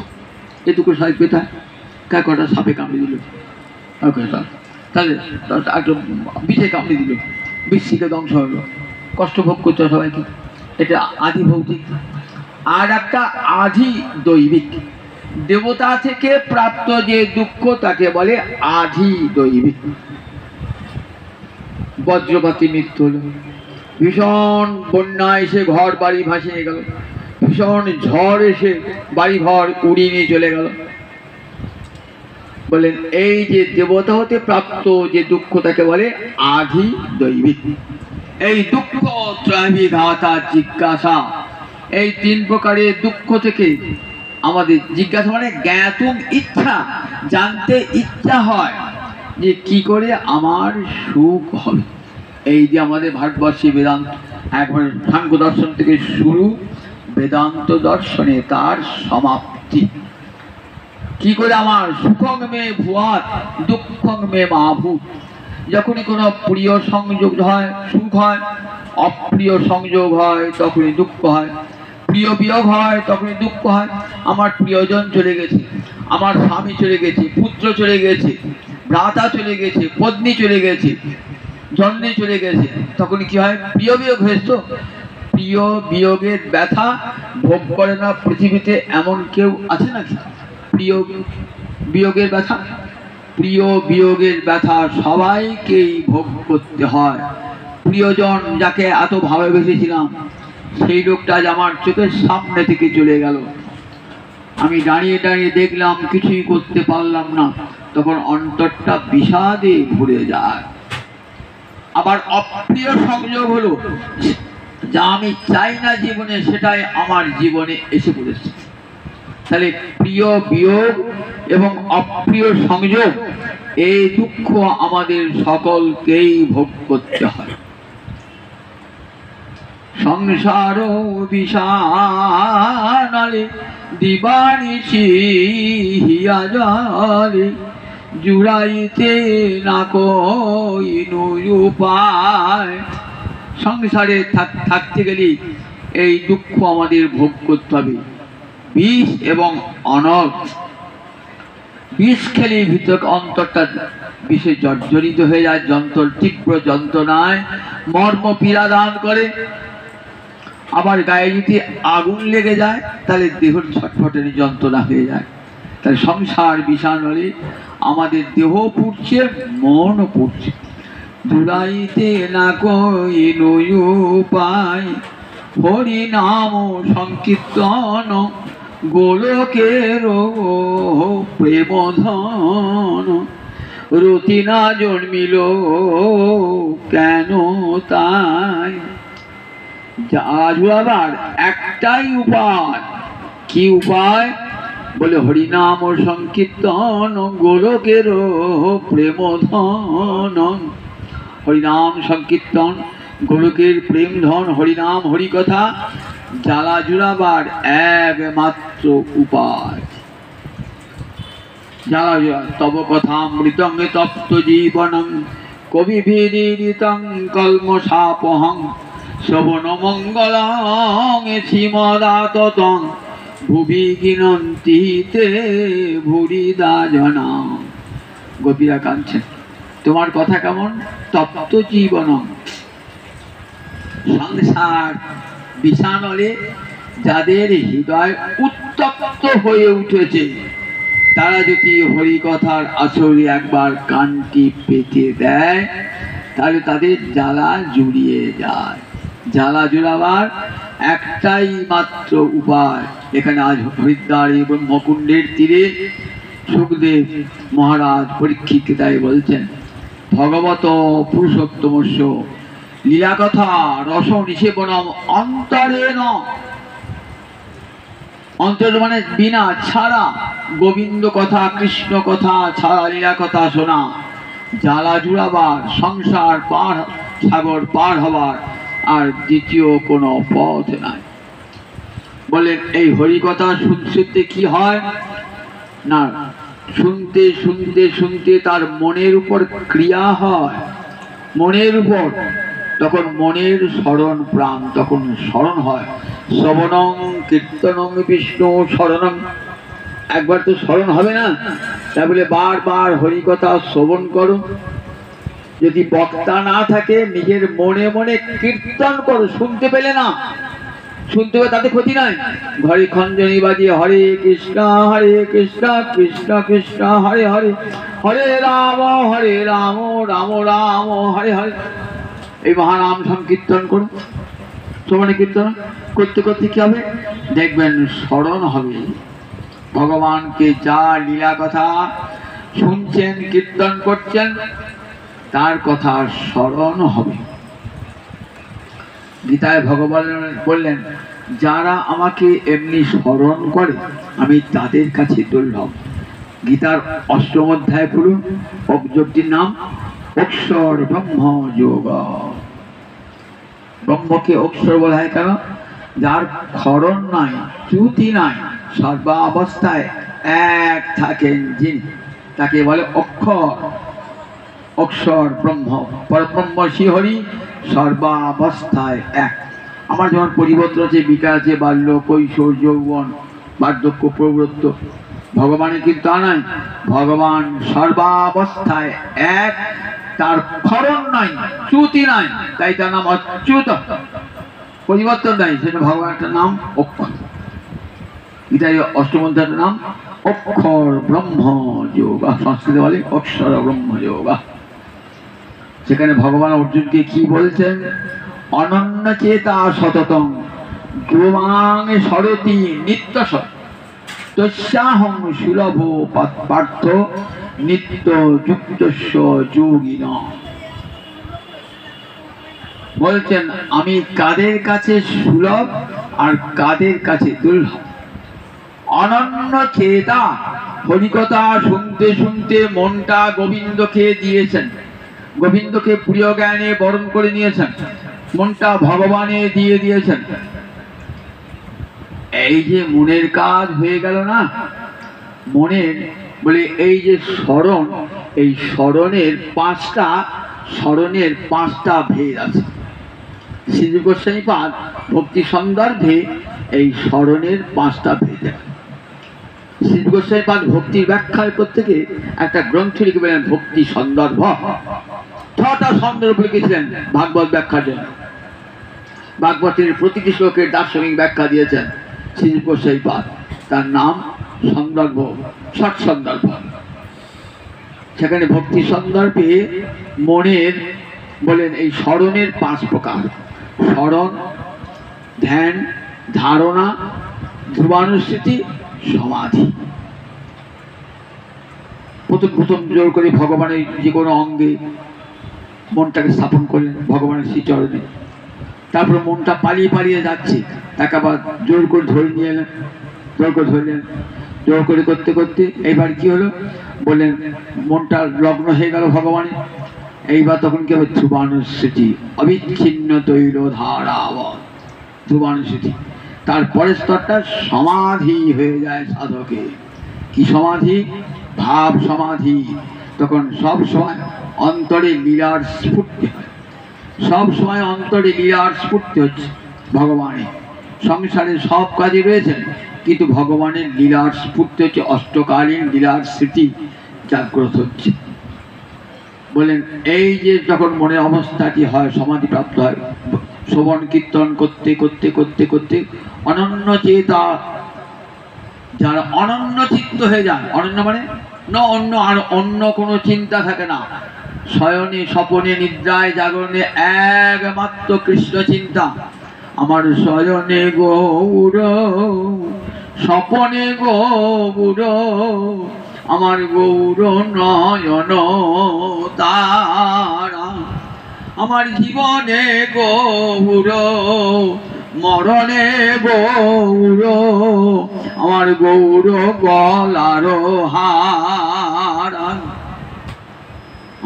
এই দুঃখ সবাই পেতে হয়। কটা সাপে কামড়ে দিল, তাহলে একটা বিষে কামড়ে দিল, বৃষ্টিকে ধ্বংস হলো, কষ্ট ভোগ করতে হয় সবাইকে। এটা আধি ভৌতিক। আর একটা আধি দৈবিক, দেবতা থেকে প্রাপ্ত যে দুঃখ তাকে বলে আধি দৈবিক। বজ্রপাতি মৃত্যু হলো, ভীষণ বন্যা এসে ঘর বাড়ি ভাসিয়ে গেল, ভীষণ ঝড় এসে বাড়ি ঘর উড়িয়ে নিয়ে চলে গেল। বলেন এই যে দেবতা হতে প্রাপ্ত যে দুঃখ তাকে বলে আধি দৈবিক। এই দুঃখ ত্রয়ভিঘাতাৎ জিজ্ঞাসা, এই তিন প্রকারের দুঃখ থেকে আমাদের জিজ্ঞাসা মানে জ্ঞাতুম ইচ্ছা, জানতে ইচ্ছা হয় যে কি করে আমার সুখ হবে। এই যে আমাদের ভারতবর্ষে বেদান্ত একবারে সাংখ্য দর্শন থেকে শুরু, বেদান্ত দর্শনে তার সমাপ্তি। কি করে আমার সুখং মে ভুয়াৎ দুঃখং মে মাভূত। যখনই কোনো প্রিয় সংযোগ হয় সুখ হয়, অপ্রিয় সংযোগ হয় তখনই দুঃখ হয়, প্রিয় বিয়োগ হয় তখনই দুঃখ হয়। আমার প্রিয়জন চলে গেছে, আমার স্বামী চলে গেছে, পুত্র চলে গেছে, ভ্রাতা চলে গেছে, পত্নী চলে গেছে, জন্মে চলে গেছে, তখন কি হয়? প্রিয় বিয়োগ হয়েছে। প্রিয় বিয়োগের ব্যথা ভোগ করে না পৃথিবীতে এমন কেউ আছে নাকি? প্রিয় বিয়োগের ব্যথা, প্রিয় বিয়োগের ব্যথা সবাইকেই ভোগ করতে হয়। প্রিয়জন যাকে এত ভালোবেসেছিলাম সেই লোকটা আজ আমার চোখের সামনে থেকে চলে গেল, আমি দাঁড়িয়ে দাঁড়িয়ে দেখলাম, কিছুই করতে পারলাম না, তখন অন্তরটা বিষাদে ভরে যায়। আবার অপ্রিয় সংযোগ হলো, যা আমি চাই না জীবনে সেটাই আমার জীবনে এসে পড়েছে। তাহলে প্রিয় বিয়োগ এবং অপ্রিয় সংযোগ, এই দুঃখ আমাদের সকলকেই ভোগ করতে হয়। সংসার বিষানালে দিবানিশি হিয়া জলে জুড়াইতে না কইনু উপায়। সংসারে থাকতে গেলে এই দুঃখ আমাদের ভোগ করতে হবে। বিষ এবং অনল। বিষ খেলে ভিতর অন্তরটা বিষে জর্জরিত হয়ে যায়, তীব্র যন্ত্রণায় মর্ম পীড়া দান করে। আবার গায়ে যদি আগুন লেগে যায় তাহলে দেহর ছটফটানি যন্ত্রণা হয়ে যায়। তাই সংসার বিষাণলে আমাদের দেহ পুড়ছে, মনও পুড়ছে। দুলাইতে না কইল উপায়, হরি নাম সংকীর্তন, গোলকের প্রেম ধন। রতি না জন্মিল কেন তাই? আবার একটাই উপায়। কি উপায়? বলে হরিনাম সংকীর্তন, গোলকের প্রেম ধন। হরিনাম সংকীর্তন, গোলকের প্রেম ধন, হরিনাম হরিকথা জ্বালা জুড়াবার একমাত্র উপায়। জ্বালা জুড়া তব কথা মৃতং তপ্ত জীবনং, কবি ভিদিতং কলমশাপহং, শ্রবণ মঙ্গলং শ্রীমদাততং, ভুবি গিনন্তি তে ভুরিদা জনা। গোপীরা কাঁদছেন, তোমার কথা কেমন? তপ্ত জীবনং, সংসার বিষাণলে যাদের হৃদয় উত্তপ্ত হয়ে উঠেছে, তারা যদি হরিকথার আসরে একবার কানটি পেতে দেয় তাহলে তাদের জ্বালা জুড়িয়ে যায়। জ্বালা জুড়াবার একটাই মাত্র উপায়। এখানে আজ হরিদ্বার ব্রহ্মকুণ্ডের তীরে সুখদেব মহারাজ পরীক্ষিতকে তাই বলছেন, ভগবত পুরুষোত্তমস্য লীলা কথা রস নিষেবনম অন্তরেণ। অন্তর মানে বিনা, ছাড়া। গোবিন্দ কথা কৃষ্ণ কথা ছাড়া লীলা কথা শোনা জ্বালা জুড়াবার, সংসার পার, সাগর পার হবার আর দ্বিতীয় কোনো পথ নাই। বলেন এই হরিকথা শুনতে কি হয় না, শুনতে শুনতে শুনতে তার মনের উপর ক্রিয়া হয়। মনের উপর তখন মনের স্মরণ প্রাণ তখন স্মরণ হয়। শ্রবণং কীর্তনং বিষ্ণু স্মরণং। একবার তো স্মরণ হবে না, তাই বলে বারবার হরিকথা শ্রবণ করো। যদি বক্তা না থাকে নিজের মনে মনে কীর্তন করো। শুনতে পেলে না, শুনতে পেলে তাতে ক্ষতি নাই। ঘরে খঞ্জনি বাজিয়ে হরে কৃষ্ণ কৃষ্ণ কৃষ্ণ হরে হরে, হরে রাম রাম রাম হরে হরে। এই মহানাম সংকীর্তন করুন। শ্রবণে কীর্তন করতে করতে কি হবে? দেখবেন স্মরণ হবে ভগবানকে। যা লীলা কথা শুনছেন, কীর্তন করছেন, তার কথা স্মরণ হবে। গীতায় ভগবান বললেন, যারা আমাকে এমনি স্মরণ করে আমি তাদের কাছে দুর্লভ। গীতার ৮ম অধ্যায় পড়ুন, যোগটির নাম অক্ষর ব্রহ্ম যোগ। ব্রহ্মকে অক্ষর বলা হয় কেন? যার ক্ষরণ নাই, চ্যুতি নাই, সর্বাবস্থায় এক থাকেন যিনি, তাকে বলে অক্ষর। অক্ষর ব্রহ্ম, পরব্রহ্ম শ্রীহরি, সর্বাবস্থায় এক। আমার যেমন পরিবর্তন আছে, বিকার আছে, বাল্য, কৈশোর, যৌবন, বার্ধক্য, প্রবৃত্ত। ভগবানের কিন্তু তা নাই। ভগবান সর্বাবস্থায় এক, তার ক্ষরণ নাই, চ্যুতি নাই, তাই তার নাম অচ্যুত। পরিবর্তন নাই, সেটা ভগবানের নাম অক্ষর। এটাই ৮ম অধ্যায়ের নাম অক্ষর ব্রহ্ম যোগ। সংস্কৃতে বলে অক্ষর ব্রহ্ম যোগ। সেখানে ভগবান অর্জুনকে কি বলছেন? অনন্য চেতা সততং ধ্রুবাং সরতি নিত্য তস্যাহং সুলভ পার্থ নিত্য যুক্তস্য যোগিন। বলছেন আমি কাদের কাছে সুলভ আর কাদের কাছে দুর্লভ। অনন্য চেতা, হরিকথা শুনতে শুনতে মনটা গোবিন্দকে দিয়েছেন, গোবিন্দকে প্রিয় জ্ঞানে বরণ করে নিয়েছেন, মনটা ভগবানে দিয়ে দিয়েছেন। এই যে মনের কাজ হয়ে গেল না, মনের বলে এই যে স্মরণ, এই স্মরণের পাঁচটা ভেদ আছে। শ্রী গোস্বামীপাদ ভক্তি সন্দর্ভে এই স্মরণের 5টা ভেদে। শ্রী গোস্বামীপাদ ভক্তির ব্যাখ্যার প্রত্যেকে একটা গ্রন্থ লিখবেন, ভক্তি সন্দর্ভ। 6টা সন্দর্ভ লিখেছিলেন ভাগবত ব্যাখ্যার জন্য। ভাগবতের প্রতিটি শ্লোকের দার্শনিক ব্যাখ্যা দিয়েছেন শ্রী গোস্বামীপাদ, তার নাম সন্দর্ভ, ষট সন্দর্ভ। সেখানে ভক্তি সন্দর্ভে মনের বলেন এই স্মরণের 5 প্রকার: স্মরণ, ধ্যান, ধারণা, ধ্রুবানুস্মৃতি, সমাধি। প্রথম জোর করে ভগবানের যে কোনো অঙ্গে মনটাকে স্থাপন করলেন ভগবানের শ্রীচরণে। তারপর মনটা পালিয়ে পালিয়ে যাচ্ছে, তাকে আবার জোর করে ধরে নিয়ে এলেন, জোর করে ধরলেন, জোর করে করতে করতে এইবার কি হলো বললেন মনটা লগ্ন হয়ে গেল ভগবানে। এইবার তখন কি হবে? ধ্রুবানুস্মৃতি, অবিচ্ছিন্ন তৈল ধারাবত ধ্রুবানুস্মৃতি। তারপরের স্তরটা সমাধি হয়ে যায় সাধকে। কি সমাধি? ভাব সমাধি। তখন সব সময় অন্তরে লীলার স্ফূর্তি হয়, সব সময় অন্তরে লীলার স্ফূর্তি হচ্ছে ভগবানের। সংসারে সব কাজে রয়েছেন, কিন্তু ভগবানের লীলার স্ফূর্তি হচ্ছে, অষ্টকালীন লীলার স্মৃতি জাগ্রত হচ্ছে। বলেন এই যে যখন মনের অবস্থাটি হয়, সমাধি প্রাপ্ত হয়, শ্রবণ কীর্তন করতে করতে করতে করতে অনন্য চেতা, যারা অনন্য চিত্ত হয়ে যায়, অনন্য মানে না অন্য, আর অন্য কোনো চিন্তা থাকে না। শয়নে স্বপনে নিদ্রায় জাগরণে একমাত্র কৃষ্ণ চিন্তা। আমার শয়নে গৌর, স্বপনে গৌর, আমার গৌর নয়ন তারা। আমার জীবনে গৌর, মরণে গৌর, আমার গৌর গলার হার।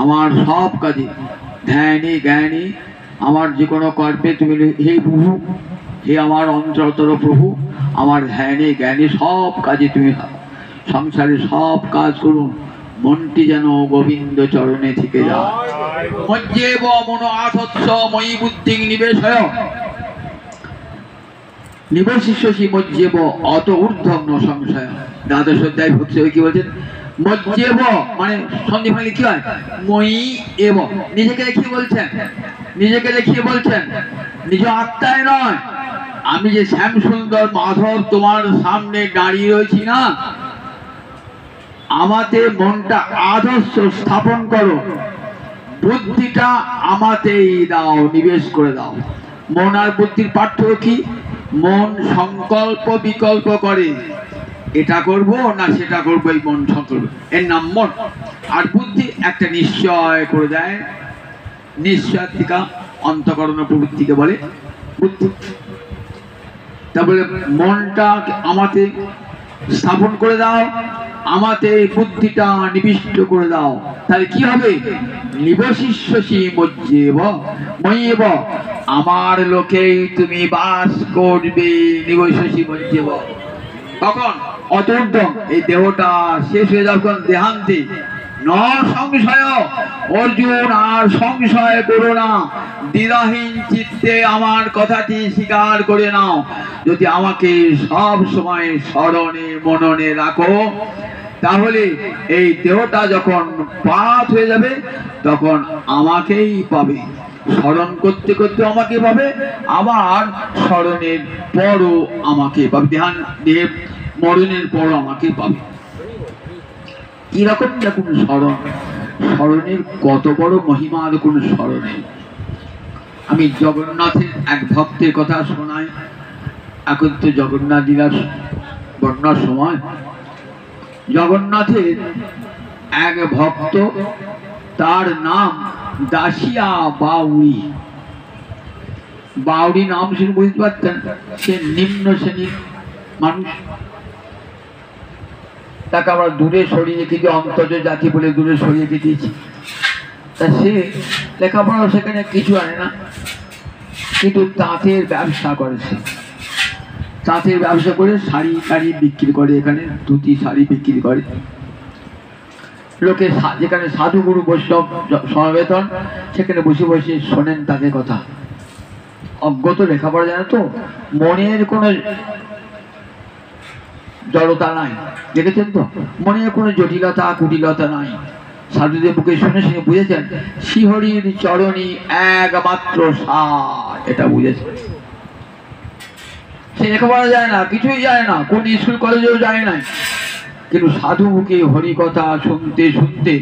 আমার সব কাজে ধ্যানে জ্ঞানী, আমার যে কোনো কর্মে তুমি হে প্রভু, হে আমার অন্তরতর প্রভু, আমার ধ্যানে জ্ঞানে সব কাজে তুমি, সংসারে সব কাজ করুন, মনটি যেন গোবিন্দ চরণে থেকে যায়। মজ্জেব মনো আধৎস ময়ি বুদ্ধি নিবেশয়, নিবশিষ্যসি মজ্জেব অত ঊর্ধ্বগ্ন সংশয়। দ্বাদশ অধ্যায় ভক্তি কি বলছেন? মজ্জেব মানে সন্ধি ভাঙলে কি হয়? মই এব, নিজেকে দেখিয়ে বলছেন, নিজেকে দেখিয়ে বলছেন, নিজ আত্মায় নয়। আমি যে শ্যাম সুন্দর মাধব তোমার সামনে দাঁড়িয়ে রয়েছি না, আমাতে মনটা আদর্শ স্থাপন করো, বুদ্ধিটা আমাতেই দাও, নিবেশ করে দাও। মন আর বুদ্ধির পার্থক্য কি? মন সংকল্প বিকল্প করে, এটা করব না সেটা করবো, এই মন সংকল্প, এর নাম মন। আর বুদ্ধি একটা নিশ্চয় করে দেয়, নিশ্চয়িকা অন্তঃকরণ প্রবৃত্তিকে বলে বুদ্ধি। তারপরে মনটা আমাতে স্থাপন করে দাও, আমাতে বুদ্ধিটা নিবিষ্ট করে দাও, তাহলে কি হবে? নিবশিষ্যসি মজ্জেব ময়্যেব, আমার লোকেই তুমি বাস করবে। নিবশিষ্যসি মজ্জেব তখন অতর্দ, এই দেহটা শেষ হয়ে যাবে দেহান্তে। ন সংশয় অর্জুন, আর সংশয় করো না, দ্বিধাহীন চিত্তে আমার কথাটি স্বীকার করে নাও। যদি আমাকে সব সময় স্মরণে মননে রাখো, তাহলে এই দেহটা যখন পাত হয়ে যাবে তখন আমাকেই পাবে। স্মরণ করতে করতে আমাকে পাবে, আবার স্মরণের পরও আমাকে পাবে, দেহ মরণের পরও আমাকে পাবে। কিরকম দেখুন স্মরণ, স্মরণের কত বড় মহিমা দেখুন স্মরণের। আমি জগন্নাথের এক ভক্তের কথা শোনাই। এখন তো জগন্নাথ লীলার বর্ণার সময়। জগন্নাথের এক ভক্ত, তার নাম দাসিয়া বাউরি। বাউরি নাম শুনে বুঝতে পারতেন সে নিম্ন শ্রেণীর মানুষ। তাকে আমরা দূরে সরিয়ে রেখেছি, অন্তর্য জাতি বলে দূরে সরিয়ে রেখেছি। তা সে লেখাপড়া সেখানে কিছু আনে না, কিন্তু তাঁতের ব্যবসা করেছে। তাঁতের ব্যবসা করে শাড়ি টাড়ি বিক্রি করে, এখানে ধুতি শাড়ি বিক্রি করে। লোকে যেখানে সাধুগুরু বৈষ্ণব সমাবেতন, সেখানে বসে বসে শোনেন তাদের কথা। অজ্ঞত লেখাপড়া জানে তো, মনের কোনো জড়তা নাই, দেখেছেন তো, মনের কোনো জটিলতা কুটিলতা নাই। সাধুদের বুকে শুনে শুনে বুঝেছেন শ্রীহরির চরণী একমাত্র সার, এটা বুঝেছেন। সে লেখাপড়া যায় না, কিছুই যায় না, কোন স্কুল কলেজেও যায় নাই, কিন্তু সাধু মুখে হরি কথা শুনতে শুনতে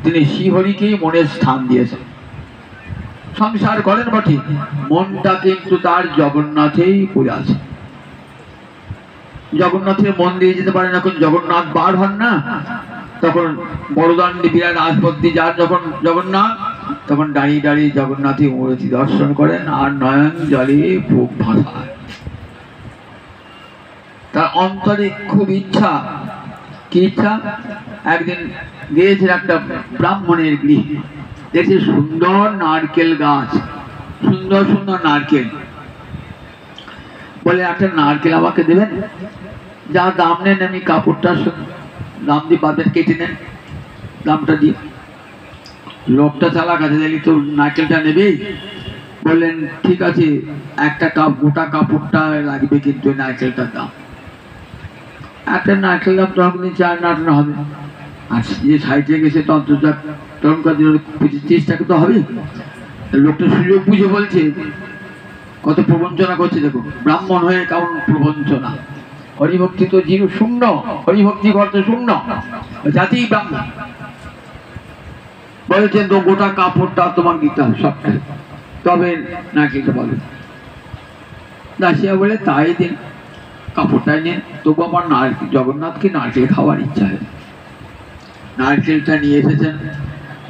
তিনি শ্রীহরিকেই মনের স্থান দিয়েছেন। সংসার করেন বটে, মনটা কিন্তু তার জগন্নাথেই পড়ে আছে। জগন্নাথের মন্দিরে যেতে পারেন, এখন জগন্নাথ বার হন না, তখন বড়দান্ডে বিরাট আসপত্তি যার যখন জগন্নাথ, তখন দাঁড়িয়ে দাঁড়িয়ে জগন্নাথের মূর্তি দর্শন করেন আর নয়ন জলে বুক ভাসায়। তার অন্তরে খুব ইচ্ছা, কি ইচ্ছা, একদিন গিয়েছেন একটা ব্রাহ্মণের গৃহে, দেখছে সুন্দর নারকেল গাছ, সুন্দর সুন্দর নারকেল, বলে একটা নারকেল আমাকে দেবেন, যা দাম নেন আমি কাপড়টার দাম দিয়ে বাদের কেটে নেন, দামটা দিয়ে। লোকটা চালা কাছে দিলি তো নারকেলটা নেবেই, বললেন ঠিক আছে, একটা গোটা কাপড়টা লাগবে কিন্তু নারকেলটার দাম। একটা নারকেল দাম তখন 4 আনা হবে, আর যে সাইডে গেছে তখনকার দিন 25-30 টাকা তো হবে। লোকটা সুযোগ বুঝে বলছে, কত প্রবঞ্চনা করছে দেখো, ব্রাহ্মণ হয়ে কেমন প্রবঞ্চনা, হরিভক্তি তো জিরো, শূন্য, হরিভক্তি করতে শূন্য, জাতি ব্রাহ্মণ। বলেছেন তো গোটা কাপড়টা তোমার দিতে হবে সবটাই, তবে নারকেলটা বলে। দাসিয়া বলে তাই দিন, কাপড়টাই নেন, তবু আমার জগন্নাথকে নারকেল খাওয়ার ইচ্ছা হয়। নারকেলটা নিয়ে এসেছেন,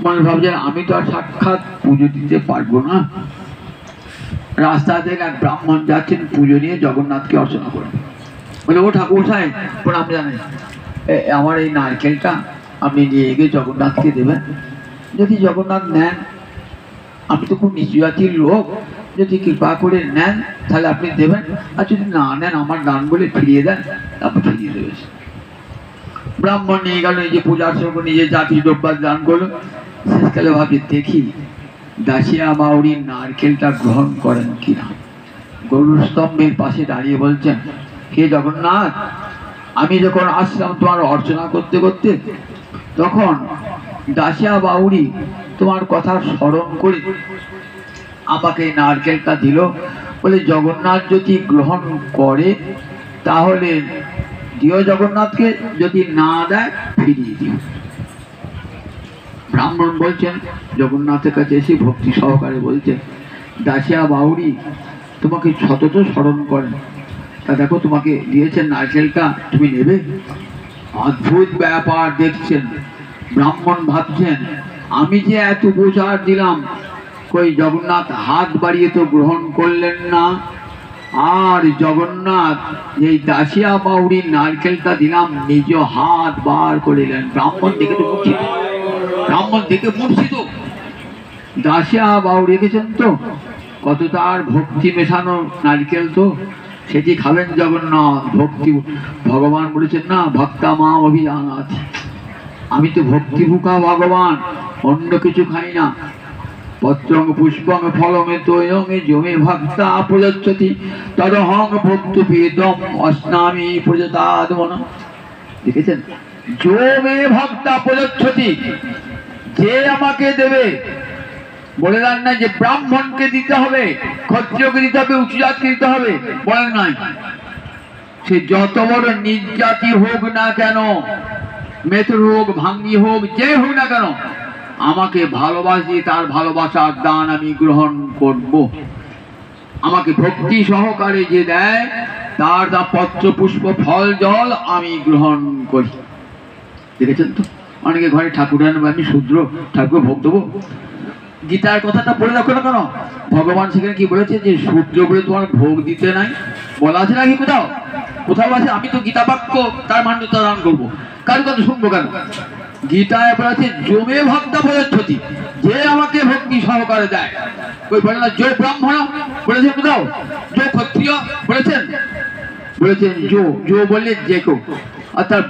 মনে ভাবছেন আমি তো আর সাক্ষাৎ পুজো দিতে পারবো না। রাস্তা থেকে এক ব্রাহ্মণ যাচ্ছেন পুজো নিয়ে জগন্নাথকে অর্চনা করবে, বলে ও ঠাকুর সাহেব প্রণাম জানেন, আমার এই নারকেলটা আপনি নিয়ে গিয়ে জগন্নাথকে দেবেন, যদি জগন্নাথ নেন, আমি তো খুব নিচু জাতির লোক, যদি কৃপা করে নেন তাহলে আপনি দেবেন, আর যদি না নেন আমার দান বলে ফিরিয়ে দেন, তারপর ফিরিয়ে দেবে। ব্রাহ্মণ নিয়ে গেল, নিজে পূজার সঙ্গে নিজে যা কিছু দ্রব্য দান করলো। শেষকালে ভাবছি দেখি দাসিয়া বাউরি নারকেলটা গ্রহণ করেন কিনা। গরুর স্তম্ভের পাশে দাঁড়িয়ে বলছেন, হে জগন্নাথ, আমি যখন আসলাম তোমার অর্চনা করতে করতে, তখন দাসিয়া বাউরি তোমার কথা স্মরণ করে আমাকে নারকেলটা দিল, বলে জগন্নাথ যদি গ্রহণ করে তাহলে দিও জগন্নাথকে, যদি না দেয় ফিরিয়ে দিও। ব্রাহ্মণ বলছেন, জগন্নাথের কাছে এসে ভক্তি সহকারে বলছেন, দাসিয়া বাউরি তোমাকে সতত স্মরণ করেন, তা দেখো তোমাকে দিয়েছেন নারকেলটা, তুমি নেবে। অদ্ভুত ব্যাপার দেখছেন, ব্রাহ্মণ ভাবছেন আমি যে এত উপচার দিলাম, কই জগন্নাথ হাত বাড়িয়ে তো গ্রহণ করলেন না, আর জগন্নাথ এই দাসিয়া বাউরির নারকেলটা দিলাম, নিজ হাত বার করিলেন। ব্রাহ্মণ দেখে তো মূর্ছিত, ব্রাহ্মণ দেখে মূর্ছিত। দাসিয়া বাউরি দেখেছেন তো, কত তার ভক্তি মেশানো নারকেল, তো সেটি খাবেন জগন্নাথ। ভক্তি ভগবান বলেছেন না, ভক্তা মা অভিজানাথ, আমি তো ভক্তি ভুকা ভগবান, অন্য কিছু খাই না। পত্রং পুষ্পং ফলমে তৈয়ং জমে ভক্তা প্রযচ্ছতি তদহং ভক্তপীতম অস্নামি প্রযতাদমন। দেখেছেন, জমে ভক্তা প্রযচ্ছতি, যে আমাকে দেবে, বলে দেন না যে ব্রাহ্মণকে দিতে হবে, ক্ষত্রিয়কে দিতে হবে, উঁচু জাতকে দিতে হবে, বলেন নাই। সে যত বড় নির্জাতি হোক না কেন, মেথর হোক, ভাঙ্গি হোক, যে হোক না কেন, আমাকে ভালোবাসি, তার ভালোবাসার দান আমি গ্রহণ করব। আমাকে ভক্তি সহকারে যে দেয়, তার তা পত্র পুষ্প ফল জল আমি গ্রহণ করি। দেখেছেন তো, অনেকে ঘরে ঠাকুর আনবে, আমি শূদ্র, ঠাকুর ভোগ দেবো। গীতার কথাটা পড়ে দেখো না কেন, ভগবান সেখানে কি বলেছে, যে শূদ্র বলে তোমার ভোগ দিতে নাই, বলা আছে নাকি কোথাও? কোথাও আছে? আমি তো গীতা বাক্য তার মান্যতা দান করবো, কার কথা শুনবো কেন? গীতায় বলেছে জমে ভক্তা প্রযচ্ছতি, যে আমাকে ভক্তি সহকারে দেয়। ওই বলে না জো ব্রাহ্মণ বলেছেন কোথাও, জো ক্ষত্রিয় বলেছেন, বলেছেন জো বললে যে কেউ, অর্থাৎ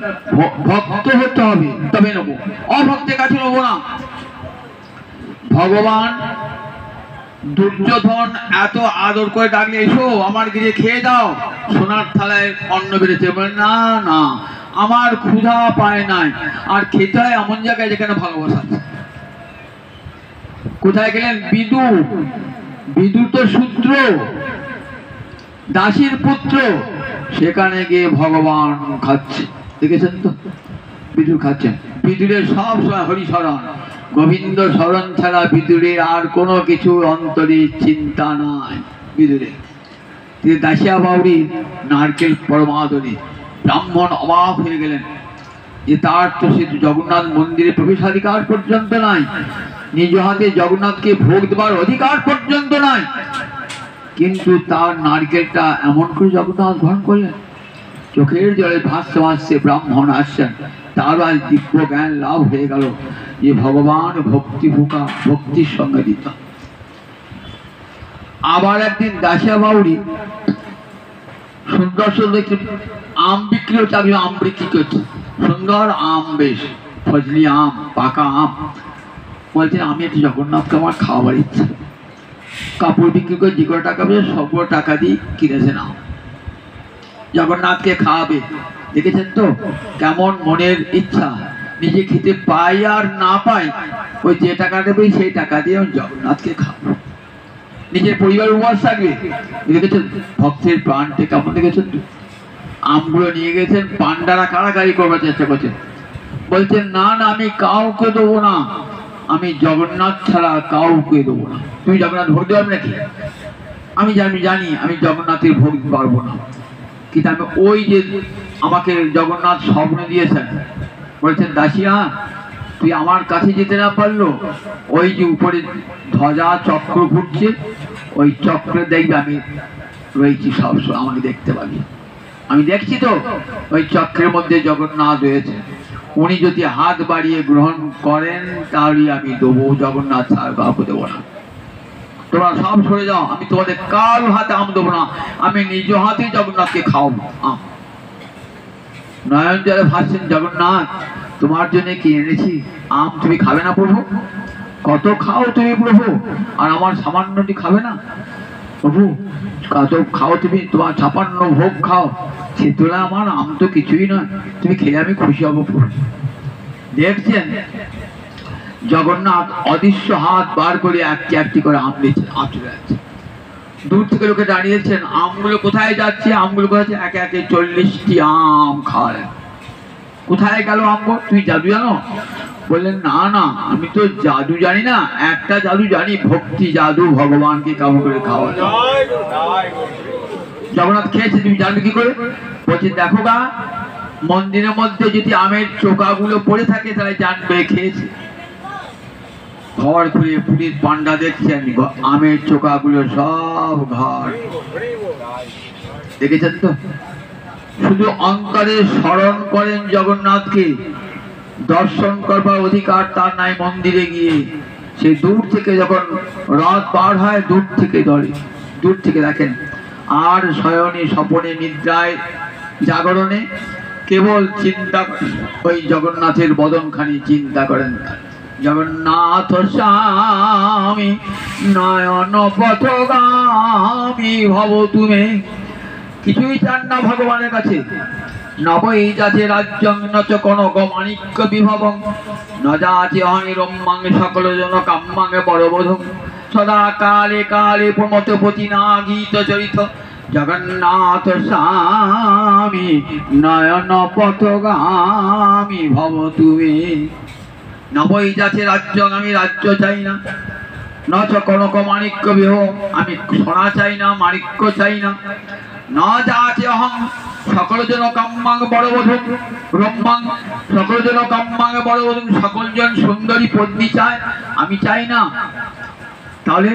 ভক্ত হতে হবে তবে নেবো, অভক্তের কাছে নেবো না। ভগবান দুর্যোধন এত আদর করে ডাকলে, এসো আমার গিয়ে খেয়ে দাও, সোনার থালায় অন্ন বেড়েছে, বলে না না আমার ক্ষুধা পায় নাই, আর খেতে হয় এমন জায়গায় যেখানে ভালোবাসা আছে। কোথায় গেলেন? বিদুর। বিদুর তো শূদ্র, দাসীর পুত্র, সেখানে গিয়ে ভগবান খাচ্ছে, দেখেছেন তো? বিদুর খাচ্ছেন। বিদুরের সব সময় হরিশরণ, গোবিন্দ শরণ ছাড়া বিদুরের আর কোনো কিছু অন্তরে চিন্তা নাই। বিদুরের তিনি দাসিয়া বাউরি নারকেল পরমাদরী। ব্রাহ্মণ অবাক হয়ে গেলেন যে তার তো সে জগন্নাথ মন্দিরে প্রবেশাধিকার পর্যন্ত নাই, নিজ হাতে জগন্নাথকে ভোগ দেবার অধিকার পর্যন্ত নাই, কিন্তু তার নারকেলটা এমন করে জগন্নাথ গ্রহণ করলেন। চোখের জলে ভাসতে ভাসতে ব্রাহ্মণ আসছেন, তার আজ দিব্য জ্ঞান লাভ হয়ে গেল যে ভগবান ভক্তি ভুকা, ভক্তির সঙ্গে দিত। আবার একদিন দাসিয়া বাউরি সুন্দর সুন্দর আম বিক্রি হচ্ছে, আমি আম বিক্রি করছি, সুন্দর আম, বেশ ফজলি আম, পাকা আম। বলছেন আমি একটু জগন্নাথকে আমার খাওয়াবার ইচ্ছা। কাপড় বিক্রি করে যে কোনো টাকা পেয়ে সব টাকা দিয়ে কিনেছেন আম, জগন্নাথকে খাওয়াবে। দেখেছেন তো কেমন মনের ইচ্ছা, নিজে খেতে পাই আর না পাই, ওই যে টাকা দেবে সেই টাকা দিয়ে আমি জগন্নাথকে খাবো, নিজের পরিবার উপবাস থাকবে। দেখেছেন ভক্তের প্রাণটা কেমন, দেখেছেন তো? আমগুলো নিয়ে গেছেন, পান্ডারা কাড়াকাড়ি করবার চেষ্টা করছেন, বলছেন না না আমি কাউকে দেবো না, আমি জগন্নাথ ছাড়া কাউকে দেবো না। তুমি জগন্নাথ ভোগ দেবে নাকি? আমি জানি আমি জগন্নাথের ভোগ দিতে পারবো না, কিন্তু আমি ওই যে আমাকে জগন্নাথ স্বপ্ন দিয়েছেন, বলছেন দাসিয়া তুই আমার কাছে যেতে না পারলো, ওই যে উপরে ধ্বজা চক্র ঘুরছে, ওই চক্রে দেখবে আমি রয়েছি সবসময়, আমাকে দেখতে পাবি। আমি দেখছি তো ওই চক্রের মধ্যে জগন্নাথ রয়েছে, উনি যদি হাত বাড়িয়ে গ্রহণ করেন তাহলে আমি দেবো, জগন্নাথ ছাড়া কাউকে দেবো না। তোমরা সব সরে যাও, আমি তোমাদের কারো হাতে আম দেবো না, আমি নিজ হাতে জগন্নাথকে খাওয়াবো আম। নয়ন জলে ভাসছেন জগন্নাথ, তোমার জন্য কি এনেছি আম, তুমি খাবে না প্রভু? কত খাও তুমি প্রভু, আর আমার সামান্যটি খাবে না প্রভু? কত খাও তুমি, তোমার 56 ভোগ খাও, সে তোলা আমার আম তো কিছুই নয়, তুমি খেলে আমি খুশি হবো প্রভু। দেখছেন জগন্নাথ অদৃশ্য হাত বার করে একটি একটি করে আম দিচ্ছেন, আম চলে যাচ্ছে। দূর থেকে লোকে দাঁড়িয়েছেন, আমগুলো কোথায় যাচ্ছে, আমগুলো কোথায়, একে একে 40টি আম খাওয়ালেন। কোথায় গেল আমগুলো? তুমি জাদু জানো? বললেন না না আমি তো জাদু জানি না, একটা জাদু জানি, ভক্তি জাদু, ভগবানকে কাবু করে খাওয়া। জগন্নাথ খেয়েছে, তুমি জানবে কি করে? বলছে দেখো গা, মন্দিরের মধ্যে যদি আমের চোকাগুলো পড়ে থাকে তাহলে জানবে খেয়েছে। ঘর খুলে পুরীর পান্ডা দেখছেন, আমের চোকাগুলো সব ঘর, দেখেছেন তো? শুধু অন্তরে স্মরণ করেন জগন্নাথকে, দর্শন করবার অধিকার তার নাই মন্দিরে গিয়ে। সে দূর থেকে যখন রথ পার হয়, দূর থেকে ধরে, দূর থেকে দেখেন। আর শয়নে স্বপনে নিদ্রায় জাগরণে কেবল চিন্তা, ওই জগন্নাথের বদনখানি চিন্তা করেন। জগন্নাথ স্বামী নয়ন পথগামী ভব তুমি, কিছুই চান না ভগবানের কাছে। নবই যাচে রাজ্যং নচ কনক মাণিক্য বিভবং, ন যাচে অনিরম্মাং সকল জন কাম্মাং বড়বোধং, সদা কালে কালে প্রমতপতি না গীত চরিত, জগন্নাথ স্বামী নয়ন পথগামী ভব তুমি। নবই যাচে রাজ্যং, আমি রাজ্য চাই না, নচ কনক মাণিক্য বিভবং, আমি সোনা চাই না, মাণিক্য চাই না, না যাচে অহং সকল জন কাম্মাং বড়বোধং ব্রহ্মাং, সকল জন কাম্মাং বড়বোধং, সকল জন সুন্দরী পত্নী চায়, আমি চাই না। তাহলে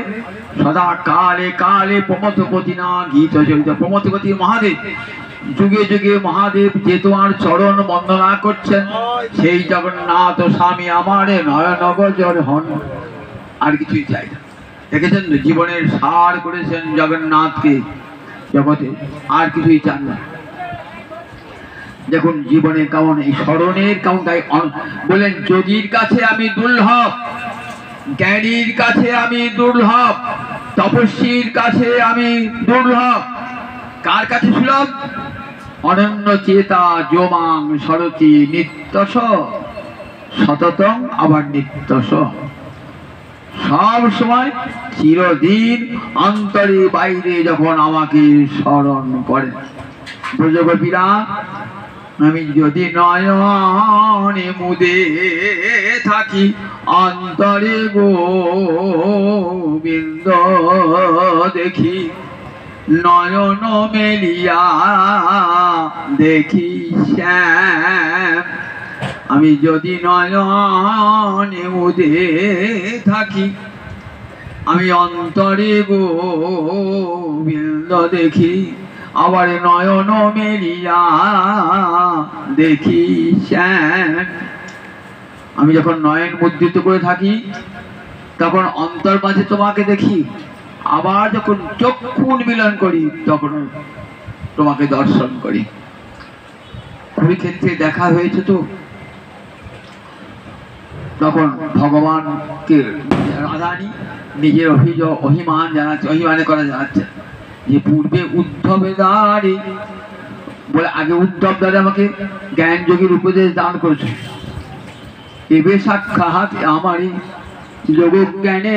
সদা কালে কালে প্রমথপতি না গীত চরিত, প্রমথপতি মহাদেব, যুগে যুগে মহাদেব যে তোমার চরণ বন্দনা করছেন, সেই জগন্নাথ স্বামী আমার নয়ন গজর হন, আর কিছুই চাই না। দেখেছেন তো জীবনের সার করেছেন জগন্নাথকে জগতে, আর কিছুই চান না। দেখুন জীবনে কেমন এই স্মরণের কেমন, তাই বলেন যোগীর কাছে আমি দুর্লভ, জ্ঞানীর কাছে আমি দুর্লভ, তপস্বীর কাছে আমি দুর্লভ। কার কাছে সুলভ? অনন্য চেতা যোমাং সরতি নিত্যস সততং, আবার নিত্যস, সব সময় চিরদিন অন্তরে বাইরে যখন আমাকে স্মরণ করে। ব্রজগোপীরা আমি যদি নয়নে মুদে থাকি, অন্তরে গোবিন্দ দেখি, নয়ন মেলিয়া দেখি শ্যাম। আমি যদি নয়নে মুদে থাকি, আমি অন্তরে গোবিন্দ দেখি, আবার নয়ন মেলিয়া দেখি শ্যাম। আমি যখন নয়ন মুদ্রিত করে থাকি তখন অন্তর মাঝে তোমাকে দেখি, আবার যখন চক্ষু উন্মিলন করি তখন তোমাকে দর্শন করি। কুরুক্ষেত্রে দেখা হয়েছে তো, তখন ভগবানকে রাধারানী নিজের অভিমান জানাচ্ছে, অভিমানে করা জানাচ্ছে যে পূর্বে উদ্ধবে দ্বারে বলে, আগে উদ্ধব দ্বারে আমাকে জ্ঞান যোগীর উপদেশ দান করেছে, এবে সাক্ষাৎ আমারই যোগ জ্ঞানে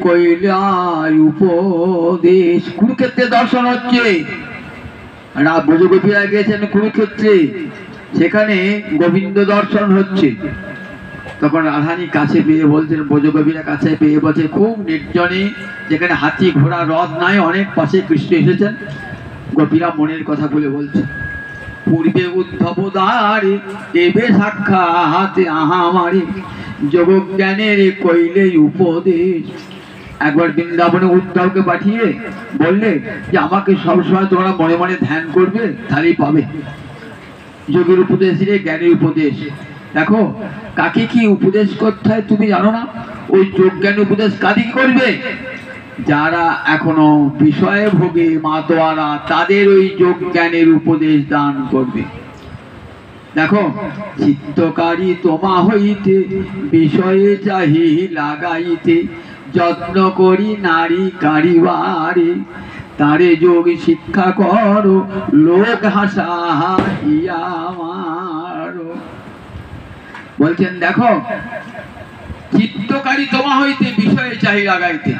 কইলাই উপদেশ। কুরুক্ষেত্রে দর্শন হচ্ছে, ব্রজগোপীরা গিয়েছেন কুরুক্ষেত্রে, সেখানে গোবিন্দ দর্শন হচ্ছে। তখন রাধারানী কাছে পেয়ে বলছেন, ব্রজগোপীরা কাছে পেয়ে বলছে, খুব নির্জনে, যেখানে হাতি ঘোড়া রথ নাই, অনেক পাশে কৃষ্ণ এসেছেন। গোপীরা মনের কথা বলে বলছে, পূর্বে উদ্ধব দ্বারে এবে সাক্ষাৎ আমারে যোগ জ্ঞানের কইলে উপদেশ। একবার বৃন্দাবনে উদ্ধবকে পাঠিয়ে বললে যে আমাকে সবসময় তোমরা মনে মনে ধ্যান করবে, তাহলেই পাবে যোগের উপদেশ দিলে, জ্ঞানের উপদেশ। দেখো কাকে কি উপদেশ করতে হয় তুমি জানো না? ওই যোগ জ্ঞান উপদেশ কাকে করবে? যারা এখনো বিষয়ে ভোগে মাতোয়ারা, তাদের ওই যোগ জ্ঞানের উপদেশ দান করবে। দেখো, চিত্তকারী তোমা হইতে বিষয়ে চাহি লাগাইতে, যত্ন করি নারী কারিবারে, তারে যোগ শিক্ষা করো, লোক হাসা মারো। বলছেন দেখো, চিত্তকারী তোমা হইতে বিষয়ে চাহি লাগাইতে।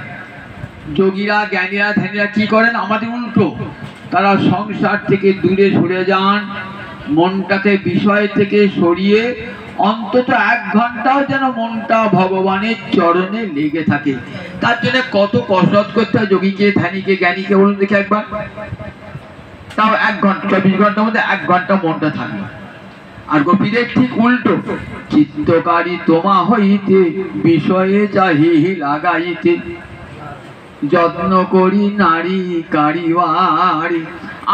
যোগীরা, জ্ঞানীরা, ধ্যানীরা কি করেন? আমাদের উল্টো, তারা সংসার থেকে দূরে সরে যান, মনটাকে বিষয় থেকে সরিয়ে অন্তত 1 ঘন্টাও যেন মনটা ভগবানের চরণে লেগে থাকে। তার জন্য কত কসরত করতে হয় যোগীকে, ধ্যানীকে, জ্ঞানীকে, বলুন দেখি একবার। তাও 1 ঘন্টা, 24 ঘন্টার মধ্যে 1 ঘন্টা মনটা থাকবে। আর গোপীদের ঠিক উল্টো, চিত্তকারী তোমা হইতে বিষয়ে চাহি লাগাইতে, যত্ন করি নারী কারিবারে।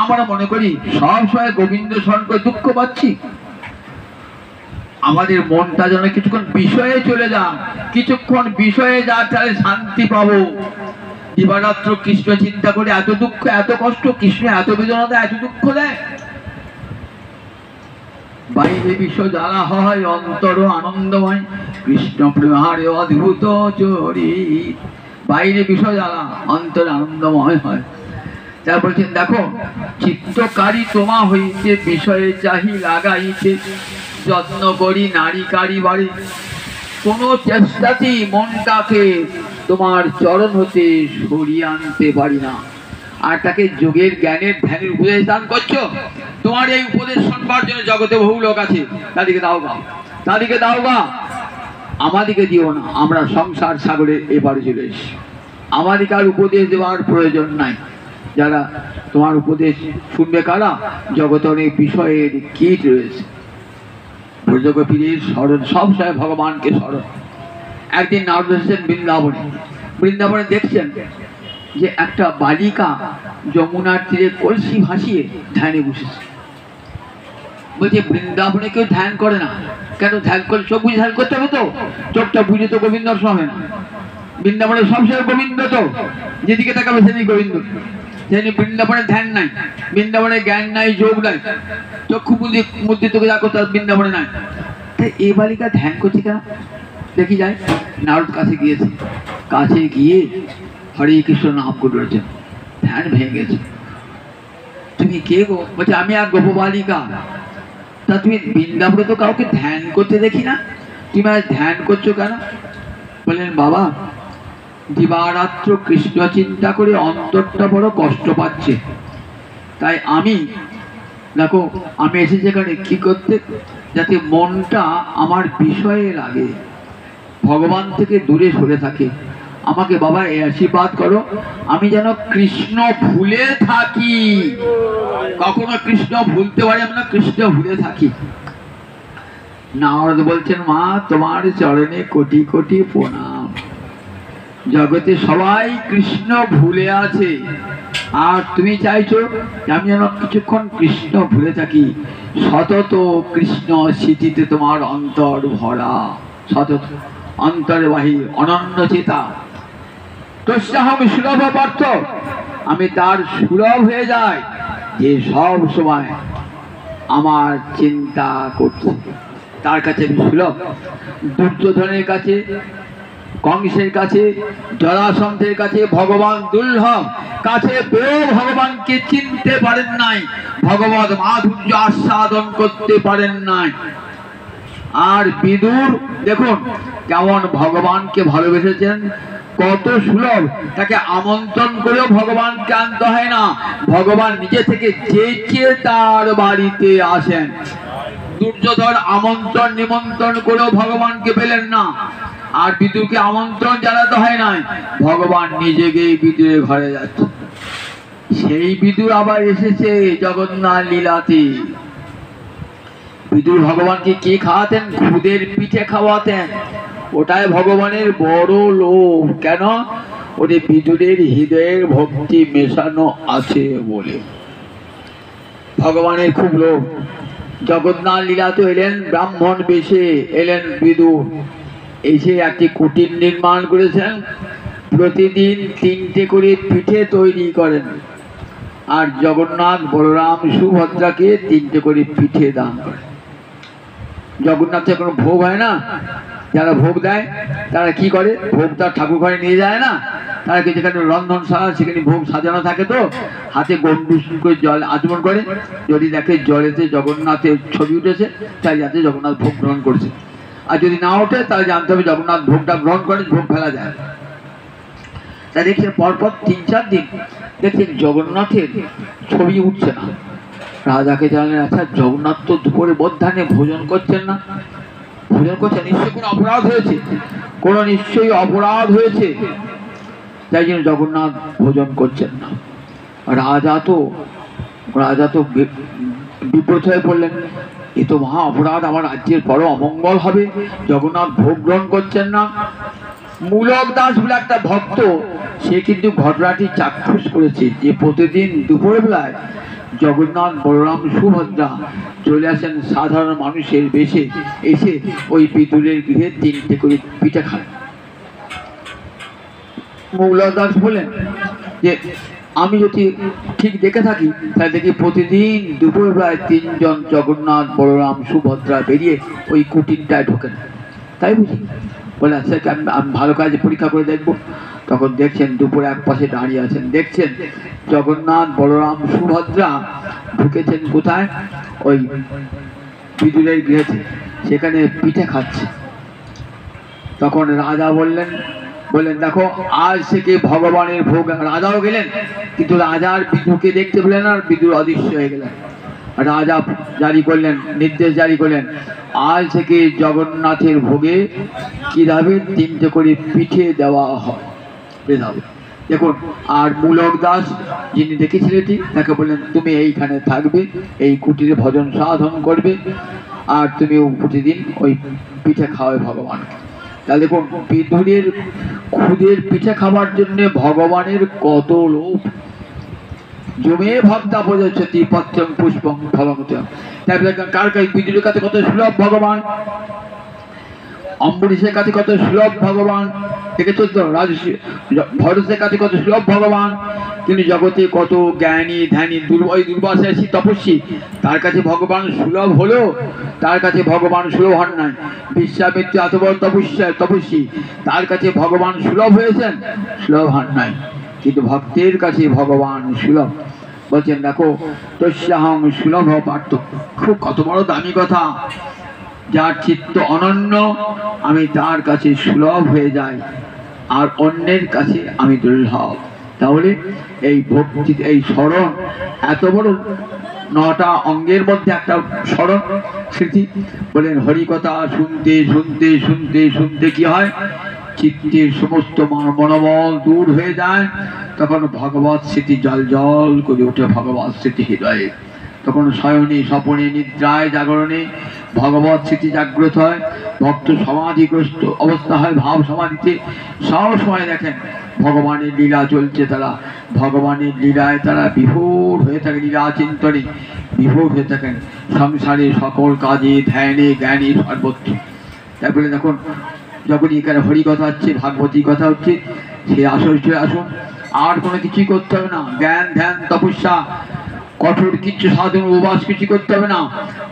আমরা মনে করি সব সময় গোবিন্দ স্মরণ করে দুঃখ পাচ্ছি। আমাদের মনটা যেন কিছুক্ষণ বিষয়ে চলে যাক, কিছুক্ষণ বিষয়ে যাক, তাহলে শান্তি পাবো। দিবারাত্র কৃষ্ণ চিন্তা করে এত দুঃখ, এত কষ্ট, কৃষ্ণ এত বেদনা দেয়, এত দুঃখ দেয়। বাইরে বিশ্ব জ্বালা হয়, অন্তর আনন্দময়, কৃষ্ণ প্রেমারে অদ্ভুত চরিত। বাইরে বিষয় জ্বালা, অন্তর আনন্দময় হয়। যা বলছেন দেখো, চিত্তকারী তোমা হইতে বিষয়ে চাহি লাগাইতে, যত্ন করি নারী কারিবারে। কোনো চেষ্টাতেই মনটাকে তোমার চরণ হতে সরিয়ে আনতে পারি না। আর তাকে যোগের, জ্ঞানের, ধ্যানের উপদেশ দান করছো। তোমার এই উপদেশ শুনবার জন্য জগতে বহু লোক আছে, তাদেরকে দাও গা, তাদেরকে দাও গা, আমাদেরকে দিও না। আমরা সংসার সাগরের এপারে চলে এসেছি, আমাদেরকে আর উপদেশ দেওয়ার প্রয়োজন নাই। যারা তোমার উপদেশ শুনবে কারা? জগতে অনেক বিষয়ের কীট রয়েছে। ব্রজগোপীর স্মরণ, সব সময় ভগবানকে স্মরণ। একদিন নারদ এসেছেন বৃন্দাবনে, বৃন্দাবনে দেখছেন যে একটা বালিকা যমুনার তীরে কলসি ভাসিয়ে ধ্যানে বসেছে। বলছে বৃন্দাবনে কেউ ধ্যান করে না কেন? ধ্যান করে চোখ বুঝে ধ্যান করতে হবে তো, চোখটা বুঝে তো গোবিন্দ হবে না। বৃন্দাবনে সবসময় গোবিন্দ, তো যেদিকে তাকাবে সেদিকে গোবিন্দ। সেদিকে বৃন্দাবনে ধ্যান নাই, বৃন্দাবনে জ্ঞান নাই, যোগ নাই, চক্ষু মুদ্রিত যা করতে বৃন্দাবনে নাই। তাই এই বালিকা ধ্যান করছে কেন? দেখি যায়, নারদ কাছে গিয়েছে, কাছে গিয়ে হরে কৃষ্ণ নাম করে রয়েছেন, ধ্যান ভেঙে গেছে। তুমি কে গো? বলছে আমি আর গোপবালিকা। তা তুমি বৃন্দাবনে তো কাউকে ধ্যান করতে দেখি না, তুমি আজ ধ্যান করছো কেন? বললেন বাবা, দিবারাত্র কৃষ্ণ চিন্তা করে অন্তরটা বড় কষ্ট পাচ্ছে, তাই আমি দেখো আমি এসেছি এখানে কি করতে, যাতে মনটা আমার বিষয়ে লাগে, ভগবান থেকে দূরে সরে থাকে। আমাকে বাবা এই আশীর্বাদ করো, আমি যেন কৃষ্ণ ভুলে থাকি, কখনো কৃষ্ণ ভুলতে পারি না, কৃষ্ণ ভুলে থাকি। নারদ বলছেন মা তোমার চরণে কোটি কোটি প্রণাম, জগতে সবাই কৃষ্ণ ভুলে আছে, আর তুমি চাইছো আমি যেন কিছুক্ষণ কৃষ্ণ ভুলে থাকি। সতত কৃষ্ণ স্মৃতিতে তোমার অন্তর ভরা, সতত অন্তরে বাহি অনন্য চেতা। তস্যাহং সুলভ পার্থ, আমি তার সুলভ হয়ে যাই, যে সব সময় আমার চিন্তা করছে, তার কাছে আমি সুলভ। দুর্যোধনের কাছে, কংসের কাছে, জরাসন্ধের কাছে ভগবান দুর্লভ, কাছে পেয়েও ভগবানকে চিনতে পারেন নাই, ভগবত মাধুর্য আস্বাদন করতে পারেন নাই। আর বিদুর দেখুন কেমন ভগবানকে ভালোবেসেছেন, কত সুলভ, তাকে আমন্ত্রণ করেও ভগবানকে আনতে হয় না, ভগবান নিজে থেকে যেচে তার বাড়িতে আসেন। দুর্যোধন আমন্ত্রণ নিমন্ত্রণ করেও ভগবানকে পেলেন না, আর বিদুরকে আমন্ত্রণ জানাতে হয় নাই, ভগবান নিজে গিয়ে বিদুরের ঘরে যাচ্ছে। সেই বিদুর আবার এসেছে জগন্নাথ লীলাতে। বিদুর ভগবানকে কি খাওয়াতেন? খুদের পিঠে খাওয়াতেন, ওটাই ভগবানের বড় লোভ। কেন? ওদের বিদুরের হৃদয়ের ভক্তি মেশানো আছে বলে ভগবানের খুব লোভ। জগন্নাথ লীলাতে এলেন ব্রাহ্মণ বেশে, এলেন বিদুর, এসে একটি কুটির নির্মাণ করেছেন, প্রতিদিন 3টে করে পিঠে তৈরি করেন, আর জগন্নাথ বলরাম সুভদ্রাকে 3টে করে পিঠে দান করেন। জগন্নাথের কোনো ভোগ হয় না, যারা ভোগ দেয় তারা কি করে, ভোগটা ঠাকুর ঘরে নিয়ে যায় না, তারা কি যেখানে রন্ধনশালা সেখানে ভোগ সাজানো থাকে, তো হাতে গন্ডু করে জল আচমন করে, যদি দেখে জলেতে জগন্নাথের ছবি উঠেছে তাই যাতে জগন্নাথ ভোগ গ্রহণ করছে, আর যদি না ওঠে তাহলে জানতে হবে জগন্নাথ ভোগটা গ্রহণ করে, ভোগ ফেলা যায়। তাই দেখছেন পরপর 3-4 দিন দেখছেন জগন্নাথের ছবি উঠছে না। রাজাকে জানলেন আচ্ছা জগন্নাথ তো দুপুরে মধ্যাহ্নে ভোজন করছেন না, ভোজন করছেন, নিশ্চয়ই কোনো অপরাধ হয়েছে, কোনো নিশ্চয়ই অপরাধ হয়েছে, তাই জন্য জগন্নাথ ভোজন করছেন না। রাজা তো বিব্রত হয়ে পড়লেন, এ তো মহা অপরাধ, আমার রাজ্যের বড় অমঙ্গল হবে, জগন্নাথ ভোগ গ্রহণ করছেন না। মূলক দাস বলে একটা ভক্ত, সে কিন্তু ঘটনাটি চাক্ষুষ করেছে, যে প্রতিদিন দুপুরবেলায় জগন্নাথ বলরাম সুভদ্রা চলে আসেন সাধারণ মানুষের বেশে, এসে ওই বিদুরের গৃহে 3টে করে পিঠে খান। মূলক দাস বলেন যে আমি যদি ঠিক দেখে থাকি তাহলে দেখি প্রতিদিন দুপুরবেলায় 3 জন জগন্নাথ বলরাম সুভদ্রা বেরিয়ে ওই কুটিরটায় ঢোকেন, তাই বুঝি? বলে আচ্ছা আমি ভালো কাজে পরীক্ষা করে দেখবো। তখন দেখছেন দুপুরে এক পাশে দাঁড়িয়ে আছেন, দেখছেন জগন্নাথ বলরাম সুভদ্রা ঢুকেছেন কোথায়, ওই বিদুরের গৃহেতে, সেখানে পিঠে খাচ্ছে। তখন রাজা বললেন দেখো আজ থেকে ভগবানের ভোগ। রাজাও গেলেন, কিন্তু রাজার বিদুরকে দেখতে পেলেন আর বিদুর অদৃশ্য হয়ে গেলেন। রাজা জারি করলেন, নির্দেশ জারি করলেন, আজ থেকে জগন্নাথের ভোগে কি যাবে 3টে করে পিঠে দেওয়া হয়। দেখুন, আর মূলক দাস যিনি দেখেছিলেন তাকে বললেন তুমি এইখানে থাকবে, এই কুটিরে ভজন সাধন করবে, আর তুমি প্রতিদিন ওই পিঠে খাওয়াবে ভগবানকে। তাহলে দেখুন বিদুরের খুদের পিঠে খাবার জন্য ভগবানের কত লোভ। জমে ভক্তা প্রযোজ্যতি পত্রং পুষ্পং ফলং। তারপরে কার কাছে বিদুরের কাছে কত সুলভ ভগবান। অম্বরীশের কাছে কত সুলভ ভগবান, দেখেছো তো ভরতের কাছে কত সুলভ ভগবান, কিন্তু জগতে কত জ্ঞানী ধ্যানী দুর্বাসা ঋষি তপস্বী, তার কাছে ভগবান সুলভ হলো, তার কাছে ভগবান সুলভ হন নাই। বিশ্বামিত্র এত বড় তপস্বী, তার কাছে ভগবান সুলভ হয়েছেন, সুলভ হন নাই, কিন্তু ভক্তের কাছে ভগবান সুলভ। বলছেন দেখো তস্যাহং সুলভ পার্থক্য, খুব কত বড় দামি কথা। যার চিত্ত অনন্য আমি তার কাছে সুলভ হয়ে যাই, আর অন্যের কাছে আমি দুর্লভ। তাহলে এই ভক্তি, এই স্মরণ এত বড়, 9টা অঙ্গের মধ্যে একটা স্মরণ স্মৃতি। বলেন হরিকথা শুনতে শুনতে শুনতে শুনতে কি হয়, চিত্তের সমস্ত মনোবল দূর হয়ে যায়, তখন ভগবত স্মৃতি জল জল করে ওঠে, ভগবত স্মৃতি হৃদয়ে। তখন শয়নে স্বপনে নিদ্রায় জাগরণে ভগবত স্মৃতি জাগ্রত হয়, ভক্ত সমাধিগ্রস্ত অবস্থা হয়, ভাব সমাধিতে সব সময় দেখেন ভগবানের লীলা চলছে, তারা ভগবানের লীলায় তারা বিভোর হয়ে থাকে, লীলা চিন্তনে বিভোর হয়ে থাকেন, সংসারে সকল কাজে ধ্যানে জ্ঞানে সর্বত্র। তারপরে দেখুন যখনই এখানে হরিকথা হচ্ছে, ভাগবতী কথা হচ্ছে, সে আসর চলে আসুন, আর কোনো কিছুই করতে হবে না, জ্ঞান ধ্যান তপস্যা কঠোর কিছু সাধন উপবাস কিছু করতে হবে না,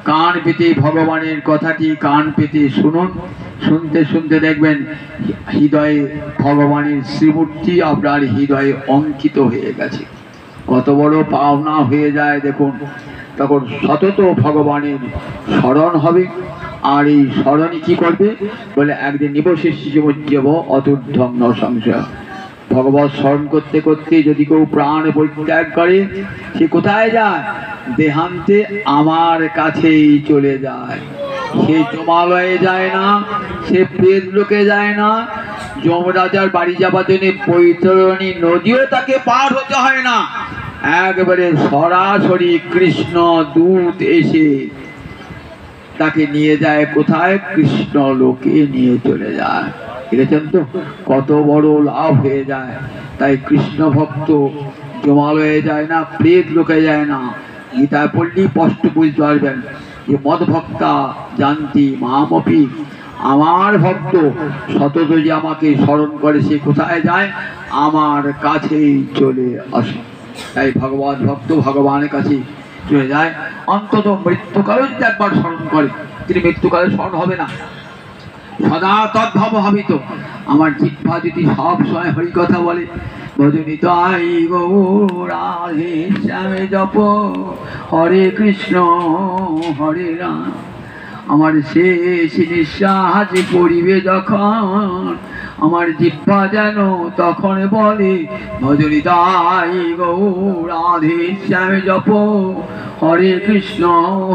কান পেতে ভগবানের কথাটি কান পেতে শুনুন, শুনতে শুনতে দেখবেন হৃদয়ে ভগবানের শ্রীমূর্তি আপনার হৃদয়ে অঙ্কিত হয়ে গেছে, কত বড় পাওনা হয়ে যায় দেখুন। তখন সতত ভগবানের স্মরণ হবে, আর এই স্মরণই কি করবে বলে একদিন নিবশেষী জীবজ্জীব অতুর্ধ্বম্ন সংশয়। ভগবত স্মরণ করতে করতে যদি কেউ প্রাণ পরিত্যাগ করে, সে কোথায় যায়, দেহান্তে আমার কাছেই চলে যায়। সে যমালয়ে যায় না, সে প্রেত লোকে যায় না, যমরাজার বাড়ি যাবার জন্য বৈতরণী নদীও তাকে পার হতে হয় না, একবারে সরাসরি কৃষ্ণ দূত এসে তাকে নিয়ে যায় কোথায়, কৃষ্ণ লোকে নিয়ে চলে যায়। দেখেছেন তো কত বড় লাভ হয়ে যায়। তাই কৃষ্ণ ভক্ত জমালয়ে যায় না, প্রেত লোকে যায় না। গীতায় পড়লেই স্পষ্ট বুঝতে পারবেন যে মদ ভক্তা জানতি মামপি, আমার ভক্ত সতত যে আমাকে স্মরণ করে সে কোথায় যায়, আমার কাছেই চলে আসে। তাই ভগবান ভক্ত ভগবানের কাছে চলে যায়, অন্তত মৃত্যুকালেও যদি একবার স্মরণ করে, তিনি মৃত্যুকালে স্মরণ হবে না, সদা তদ্ভাব ভাবিত। আমার জিহ্বা যদি সব সময় হরি কথা বলে, ভজনি তাই গৌরাধে শ্যামে জপ হরে কৃষ্ণ হরে রাম, আমার শেষ নিঃশ্বাস পড়িবে যখন, আমার জিহ্বা যেন তখন বলে ভজনি তাই গৌরাধে শ্যামে জপ হরে কৃষ্ণ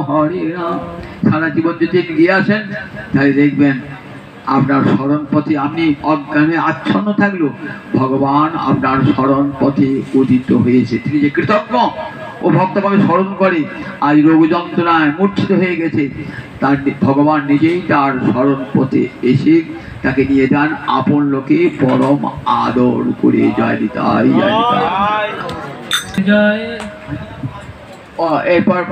হরে রাম। সারা জীবন যদি গিয়ে আসেন তাহলে দেখবেন আপনার স্মরণ পথে, আপনি অজ্ঞানে আচ্ছন্ন থাকলেও ভগবান আপনার স্মরণ পথে উদিত হয়েছে। তিনি যে কৃতজ্ঞ, ও ভক্তভাবে স্মরণ করে, আজ রোগ যন্ত্রণায় মূর্ছিত হয়ে গেছে, তার ভগবান নিজেই তার স্মরণ পথে এসে তাকে নিয়ে যান আপন লোকে পরম আদর করে। জয় নিতাই জয়। এরপর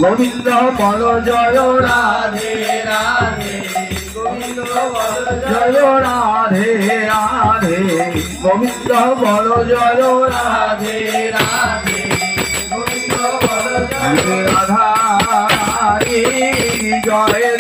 गोविंद बोलो जय राधे राधे गोविंद बोलो जय राधे राधे गोविंद बोलो जय राधे राधे गोविंद बोलो जय राधा रानी जय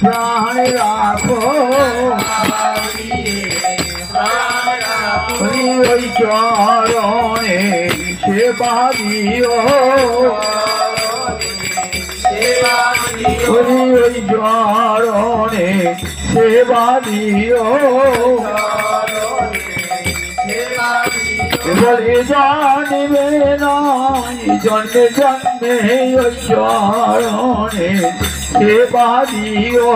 प्राण राखो चरणे सेवा दियो चरणे सेवा दियो केवल जानवे ना जन्मे जन्मे चरणे सेवा दियो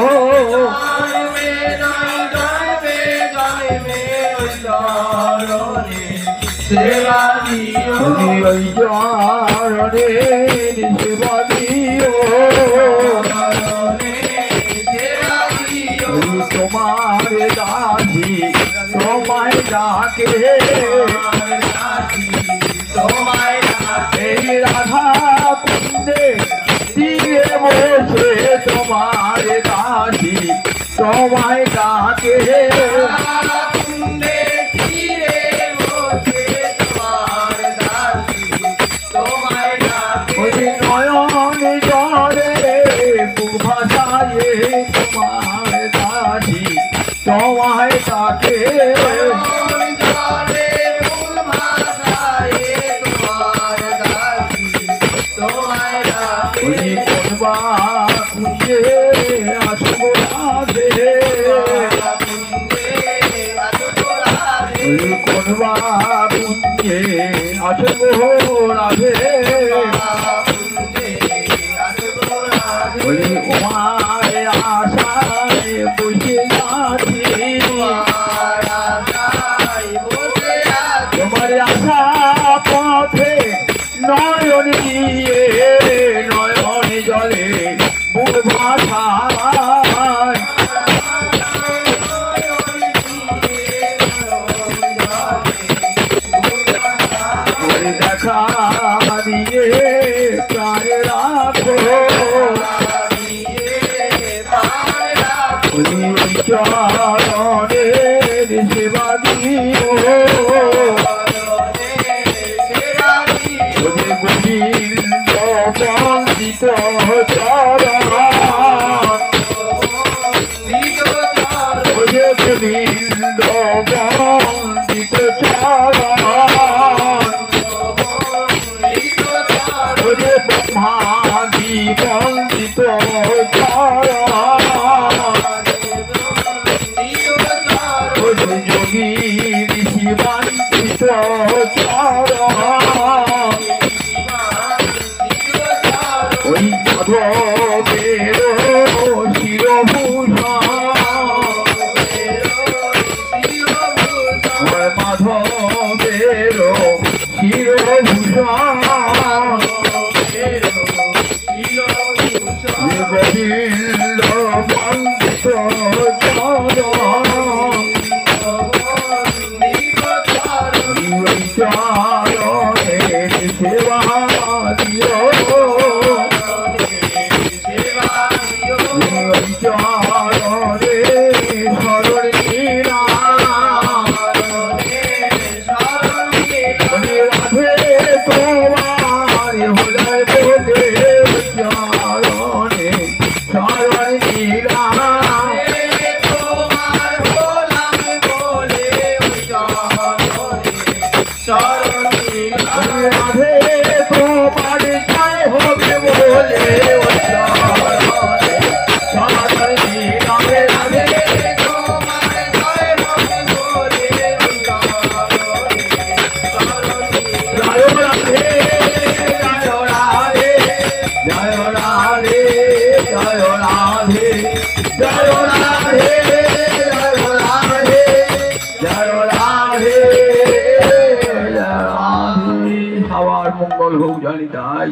सेवा दियो चरणे सेवा दियो तुम्हारे दासी तुम्हारे डाके राधा कुंदे तीरे मोसे तुम्हारे दासी तुम्हारे डाके তোমায় তাকে খুঁজে আসবো রাধে নিয়ে আসব রাধে বলি তোমার আশায় বসে আছি তোমার আশা পথে নয়ন দিয়ে নয়ন জলে বুক ভাষায় দেখা দিয়ে প্রাণ রাখো চরণের সেবা দিও গোবিন্দ বন্দিত চরণ গোবিন্দ বন্দিত চরণ ব্রহ্মাদি বন্দিত যোগী ঋষি বন্দিত ওই মাধবের শিরভূষণ মাধবের শিরভূষণ গোবিন্দ বন্দিত চরণের সেবা দিও চরণে শরণ রাধে তোমার হলে বলে চরণে শরণ নীলা রাধে তোমার জয় হবে বলে সবার মঙ্গল হোক জানি তাই